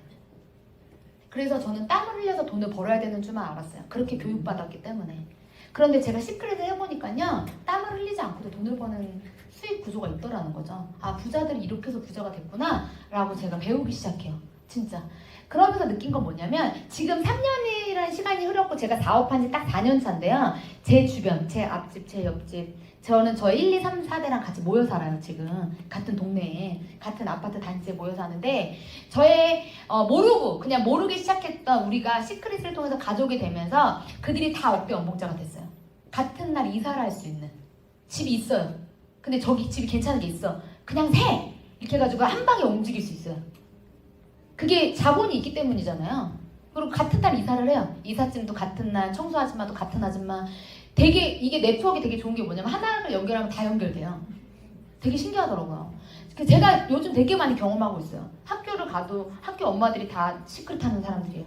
그래서 저는 땀을 흘려서 돈을 벌어야 되는 줄만 알았어요. 그렇게 교육받았기 때문에. 그런데 제가 시크릿을 해보니까요. 땀을 흘리지 않고도 돈을 버는 수익 구조가 있더라는 거죠. 아, 부자들이 이렇게 해서 부자가 됐구나 라고 제가 배우기 시작해요. 진짜. 그러면서 느낀 건 뭐냐면 지금 3년이라는 시간이 흘렀고 제가 사업한 지 딱 4년 차인데요. 제 주변, 제 앞집, 제 옆집 저는 저희 1, 2, 3, 4대랑 같이 모여 살아요. 지금 같은 동네에 같은 아파트 단지에 모여 사는데 저의 모르고 그냥 모르기 시작했던 우리가 시크릿을 통해서 가족이 되면서 그들이 다 억대 연봉자가 됐어요. 같은 날 이사를 할 수 있는 집이 있어요. 근데 저기 집이 괜찮은 게 있어. 그냥 세! 이렇게 해가지고 한 방에 움직일 수 있어요. 그게 자본이 있기 때문이잖아요. 그리고 같은 날 이사를 해요. 이삿짐도 같은 날, 청소 아줌마도 같은 아줌마. 되게 이게 네트워크가 되게 좋은 게 뭐냐면 하나를 연결하면 다 연결돼요. 되게 신기하더라고요. 제가 요즘 되게 많이 경험하고 있어요. 학교를 가도 학교 엄마들이 다 시크릿하는 사람들이에요.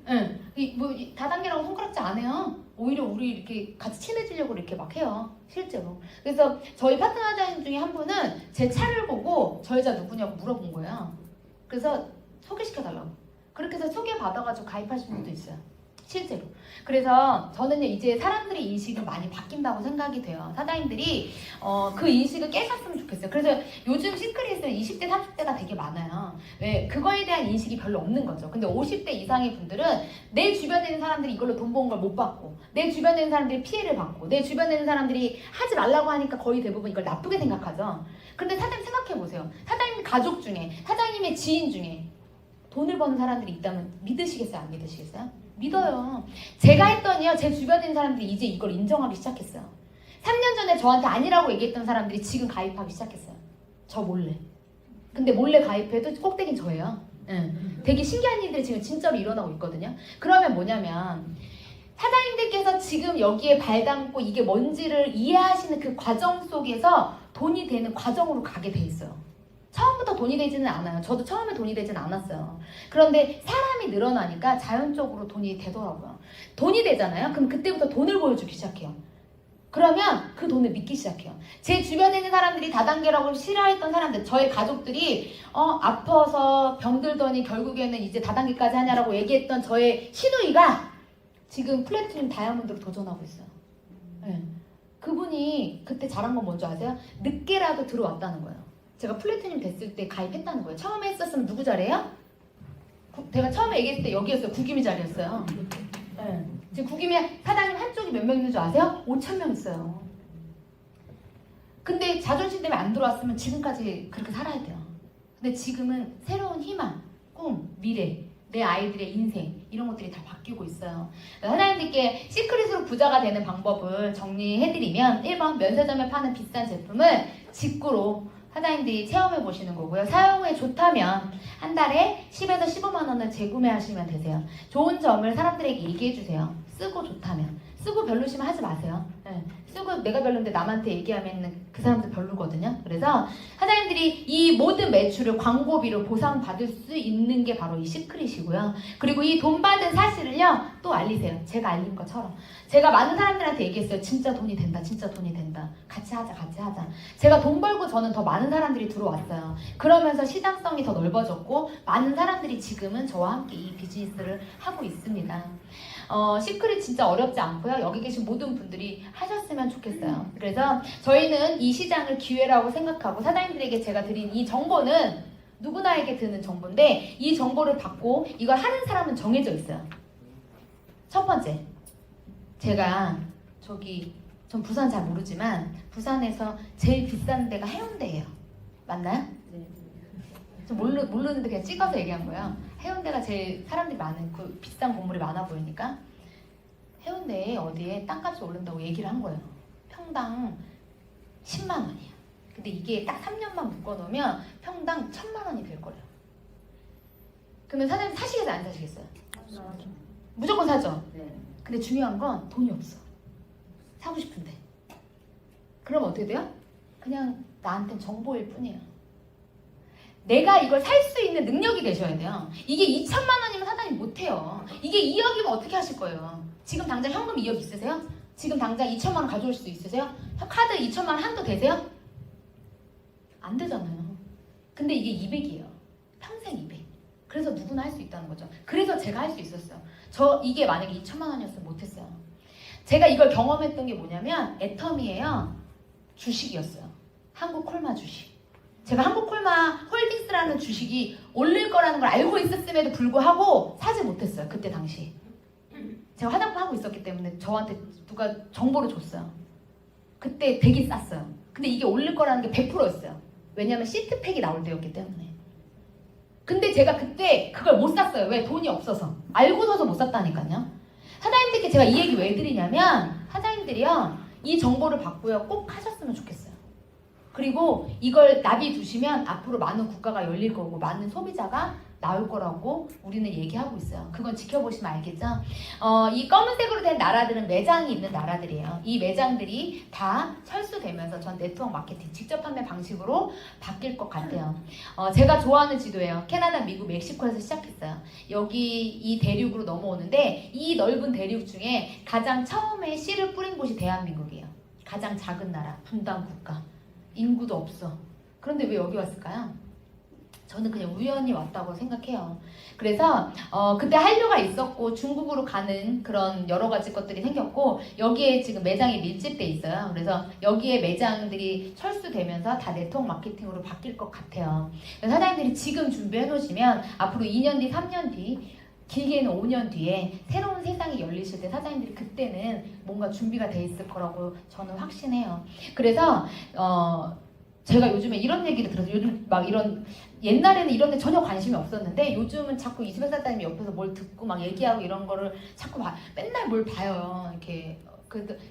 응. 뭐 다단계라고 손가락질 안 해요. 오히려 우리 이렇게 같이 친해지려고 이렇게 막 해요. 실제로. 그래서 저희 파트너자인 중에 한 분은 제 차를 보고 저 여자 누구냐고 물어본 거예요. 그래서 소개시켜달라고. 그렇게 해서 소개받아가지고 가입하신 분도 있어요. 실제로. 그래서 저는 이제 사람들의 인식은 많이 바뀐다고 생각이 돼요. 사장님들이 그 인식을 깨셨으면 좋겠어요. 그래서 요즘 시크릿은 20대, 30대가 되게 많아요. 왜? 그거에 대한 인식이 별로 없는 거죠. 근데 50대 이상의 분들은 내 주변에 있는 사람들이 이걸로 돈 번 걸 못 받고, 내 주변에 있는 사람들이 피해를 받고, 내 주변에 있는 사람들이 하지 말라고 하니까 거의 대부분 이걸 나쁘게 생각하죠. 근데 사장님 생각해보세요. 사장님 가족 중에, 사장님의 지인 중에 돈을 버는 사람들이 있다면 믿으시겠어요? 안 믿으시겠어요? 믿어요. 제가 했더니요, 제 주변에 있는 사람들이 이제 이걸 인정하기 시작했어요. 3년 전에 저한테 아니라고 얘기했던 사람들이 지금 가입하기 시작했어요. 저 몰래. 근데 몰래 가입해도 꼭대기는 저예요. 응. 되게 신기한 일들이 지금 진짜로 일어나고 있거든요. 그러면 뭐냐면 사장님들께서 지금 여기에 발 담고 이게 뭔지를 이해하시는 그 과정 속에서 돈이 되는 과정으로 가게 돼 있어요. 처음부터 돈이 되지는 않아요. 저도 처음에 돈이 되지는 않았어요. 그런데 사람이 늘어나니까 자연적으로 돈이 되더라고요. 돈이 되잖아요. 그럼 그때부터 돈을 보여주기 시작해요. 그러면 그 돈을 믿기 시작해요. 제 주변에 있는 사람들이 다단계라고 싫어했던 사람들, 저의 가족들이 아파서 병들더니 결국에는 이제 다단계까지 하냐라고 얘기했던 저의 시누이가 지금 플래티넘 다이아몬드로 도전하고 있어요. 네. 그분이 그때 잘한 건 뭔지 아세요? 늦게라도 들어왔다는 거예요. 제가 플래티넘 됐을 때 가입했다는 거예요. 처음에 했었으면 누구 자리예요? 제가 처음에 얘기했을 때 여기였어요. 구기미 자리였어요. 네. 지금 구기미 사장님 한쪽이 몇 명 있는 줄 아세요? 5,000명 있어요. 근데 자존심 때문에 안 들어왔으면 지금까지 그렇게 살아야 돼요. 근데 지금은 새로운 희망, 꿈, 미래, 내 아이들의 인생 이런 것들이 다 바뀌고 있어요. 사장님들께 시크릿으로 부자가 되는 방법을 정리해드리면 1번 면세점에 파는 비싼 제품을 직구로 사장님들이 체험해 보시는 거고요. 사용에 좋다면 한 달에 10에서 15만 원을 재구매하시면 되세요. 좋은 점을 사람들에게 얘기해 주세요. 쓰고 좋다면. 쓰고 별로시면 하지 마세요. 네. 쓰고 내가 별로인데 남한테 얘기하면 그 사람들 별로거든요. 그래서 사장님들이 이 모든 매출을 광고비로 보상받을 수 있는 게 바로 이 시크릿이고요. 그리고 이 돈 받은 사실을요 또 알리세요. 제가 알린 것처럼. 제가 많은 사람들한테 얘기했어요. 진짜 돈이 된다. 진짜 돈이 된다. 같이 하자. 같이 하자. 제가 돈 벌고 저는 더 많은 사람들이 들어왔어요. 그러면서 시장성이 더 넓어졌고 많은 사람들이 지금은 저와 함께 이 비즈니스를 하고 있습니다. 시크릿 진짜 어렵지 않고요. 여기 계신 모든 분들이 하셨으면 좋겠어요. 그래서 저희는 이 시장을 기회라고 생각하고 사장님들에게 제가 드린 이 정보는 누구나에게 드는 정보인데 이 정보를 받고 이걸 하는 사람은 정해져 있어요. 첫 번째, 제가 전 부산 잘 모르지만 부산에서 제일 비싼 데가 해운대예요. 맞나요? 네. 좀 모르는데 그냥 찍어서 얘기한 거예요. 해운대가 제일 사람들이 많은 그 비싼 건물이 많아 보이니까 해운대에 어디에 땅값이 오른다고 얘기를 한 거예요. 평당 10만 원이야. 근데 이게 딱 3년만 묶어놓으면 평당 1,000만 원이 될 거래요. 그러면 사장님 사시겠어요? 안 사시겠어요? 무조건 사죠? 네. 근데 중요한 건 돈이 없어. 사고 싶은데. 그럼 어떻게 돼요? 그냥 나한텐 정보일 뿐이에요. 내가 이걸 살 수 있는 능력이 되셔야 돼요. 이게 2,000만 원이면 사장님 못해요. 이게 2억이면 어떻게 하실 거예요? 지금 당장 현금 2억 있으세요? 지금 당장 2,000만 원 가져올 수 있으세요? 카드 2,000만 원 한도 되세요? 안 되잖아요. 근데 이게 200이에요. 평생 200. 그래서 누구나 할 수 있다는 거죠. 그래서 제가 할 수 있었어요. 이게 만약에 2,000만 원이었으면 못했어요. 제가 이걸 경험했던 게 뭐냐면 애터미예요. 주식이었어요. 한국콜마 주식. 제가 한국콜마 홀딩스라는 주식이 올릴 거라는 걸 알고 있었음에도 불구하고 사지 못했어요. 그때 당시. 제가 화장품 하고 있었기 때문에 저한테 누가 정보를 줬어요. 그때 되게 쌌어요. 근데 이게 올릴 거라는 게 100%였어요. 왜냐면 시트팩이 나올 때였기 때문에. 근데 제가 그때 그걸 못 샀어요. 왜? 돈이 없어서. 알고서도 못 샀다니까요. 사장님들께 제가 이 얘기 왜 드리냐면 사장님들이요. 이 정보를 받고요. 꼭 하셨으면 좋겠어요. 그리고 이걸 납입 두시면 앞으로 많은 국가가 열릴 거고 많은 소비자가 나올 거라고 우리는 얘기하고 있어요. 그건 지켜보시면 알겠죠? 이 검은색으로 된 나라들은 매장이 있는 나라들이에요. 이 매장들이 다 철수되면서 전 네트워크 마케팅 직접 판매 방식으로 바뀔 것 같아요. 제가 좋아하는 지도예요. 캐나다, 미국, 멕시코에서 시작했어요. 여기 이 대륙으로 넘어오는데 이 넓은 대륙 중에 가장 처음에 씨를 뿌린 곳이 대한민국이에요. 가장 작은 나라, 분단 국가, 인구도 없어. 그런데 왜 여기 왔을까요? 저는 그냥 우연히 왔다고 생각해요. 그래서 그때 한류가 있었고 중국으로 가는 그런 여러 가지 것들이 생겼고 여기에 지금 매장이 밀집돼 있어요. 그래서 여기에 매장들이 철수되면서 다 네트워크 마케팅으로 바뀔 것 같아요. 사장님들이 지금 준비해 놓으시면 앞으로 2년 뒤, 3년 뒤 길게는 5년 뒤에 새로운 세상이 열리실 때 사장님들이 그때는 뭔가 준비가 돼 있을 거라고 저는 확신해요. 그래서 제가 요즘에 이런 얘기를 들어서 요즘 막 이런 옛날에는 이런 데 전혀 관심이 없었는데 요즘은 자꾸 이수배 사장님이 옆에서 뭘 듣고 막 얘기하고 이런 거를 자꾸 맨날 뭘 봐요. 이렇게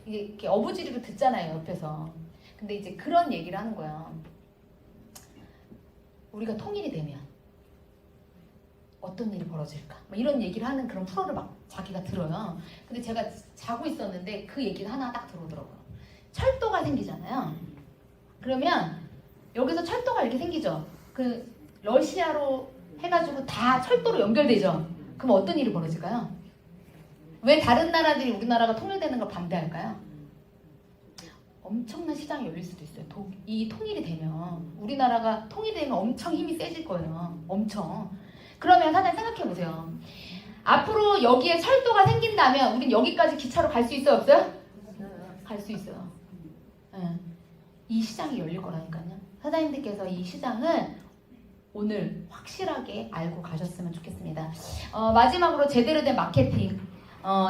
이렇게 어부지리로 듣잖아요, 옆에서. 근데 이제 그런 얘기를 하는 거예요. 우리가 통일이 되면 어떤 일이 벌어질까? 막 이런 얘기를 하는 그런 프로를 막 자기가 들어요. 근데 제가 자고 있었는데 그 얘기가 하나 딱 들어오더라고요. 철도가 생기잖아요. 그러면 여기서 철도가 이렇게 생기죠. 그 러시아로 해가지고 다 철도로 연결되죠. 그럼 어떤 일이 벌어질까요? 왜 다른 나라들이 우리나라가 통일되는 걸 반대할까요? 엄청난 시장이 열릴 수도 있어요. 이 통일이 되면 우리나라가 통일되면 엄청 힘이 세질 거예요. 엄청. 그러면 사장님 생각해보세요. 앞으로 여기에 철도가 생긴다면 우린 여기까지 기차로 갈 수 있어요? 없어요? 갈 수 있어요. 네. 이 시장이 열릴 거라니까요. 사장님들께서 이 시장을 오늘 확실하게 알고 가셨으면 좋겠습니다. 마지막으로 제대로 된 마케팅.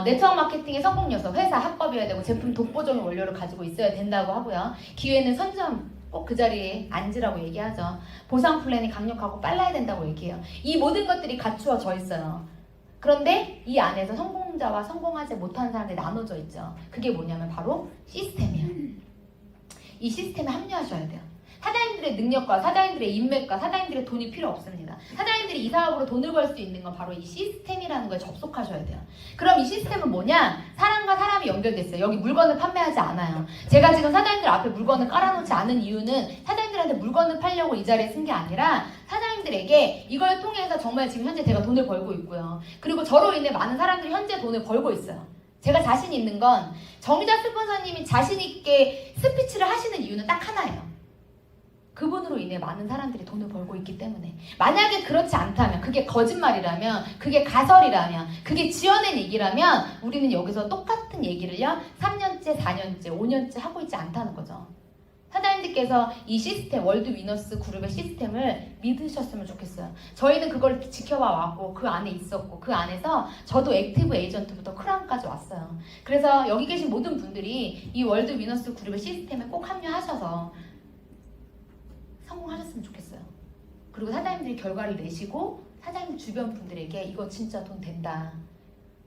네트워크 마케팅의 성공 요소, 회사 합법이어야 되고 제품 독보적인 원료를 가지고 있어야 된다고 하고요. 기회는 선점 꼭 그 자리에 앉으라고 얘기하죠. 보상 플랜이 강력하고 빨라야 된다고 얘기해요. 이 모든 것들이 갖추어져 있어요. 그런데 이 안에서 성공자와 성공하지 못하는 사람들이 나눠져 있죠. 그게 뭐냐면 바로 시스템이에요. 이 시스템에 합류하셔야 돼요. 사장님들의 능력과 사장님들의 인맥과 사장님들의 돈이 필요 없습니다. 사장님들이 이 사업으로 돈을 벌 수 있는 건 바로 이 시스템이라는 거에 접속하셔야 돼요. 그럼 이 시스템은 뭐냐? 사람과 사람이 연결됐어요. 여기 물건을 판매하지 않아요. 제가 지금 사장님들 앞에 물건을 깔아놓지 않은 이유는 사장님들한테 물건을 팔려고 이 자리에 쓴 게 아니라 사장님들에게 이걸 통해서 정말 지금 현재 제가 돈을 벌고 있고요. 그리고 저로 인해 많은 사람들이 현재 돈을 벌고 있어요. 제가 자신 있는 건 정의자 스폰서님이 자신 있게 스피치를 하시는 이유는 딱 하나예요. 그분으로 인해 많은 사람들이 돈을 벌고 있기 때문에. 만약에 그렇지 않다면, 그게 거짓말이라면, 그게 가설이라면, 그게 지어낸 얘기라면 우리는 여기서 똑같은 얘기를요 3년째, 4년째, 5년째 하고 있지 않다는 거죠. 사장님들께서 이 시스템, 월드 위너스 그룹의 시스템을 믿으셨으면 좋겠어요. 저희는 그걸 지켜봐 왔고 그 안에 있었고 그 안에서 저도 액티브 에이전트부터 크라운까지 왔어요. 그래서 여기 계신 모든 분들이 이 월드 위너스 그룹의 시스템에 꼭 합류하셔서 성공하셨으면 좋겠어요. 그리고 사장님들이 결과를 내시고 사장님 주변 분들에게 이거 진짜 돈 된다.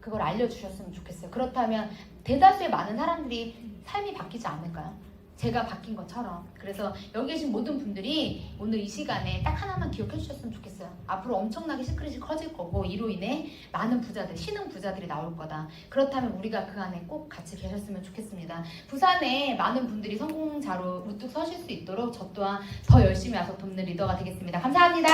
그걸 알려주셨으면 좋겠어요. 그렇다면 대다수의 많은 사람들이 삶이 바뀌지 않을까요? 제가 바뀐 것처럼. 그래서 여기 계신 모든 분들이 오늘 이 시간에 딱 하나만 기억해 주셨으면 좋겠어요. 앞으로 엄청나게 시크릿이 커질 거고 이로 인해 많은 부자들, 신흥 부자들이 나올 거다. 그렇다면 우리가 그 안에 꼭 같이 계셨으면 좋겠습니다. 부산에 많은 분들이 성공자로 우뚝 서실 수 있도록 저 또한 더 열심히 와서 돕는 리더가 되겠습니다. 감사합니다.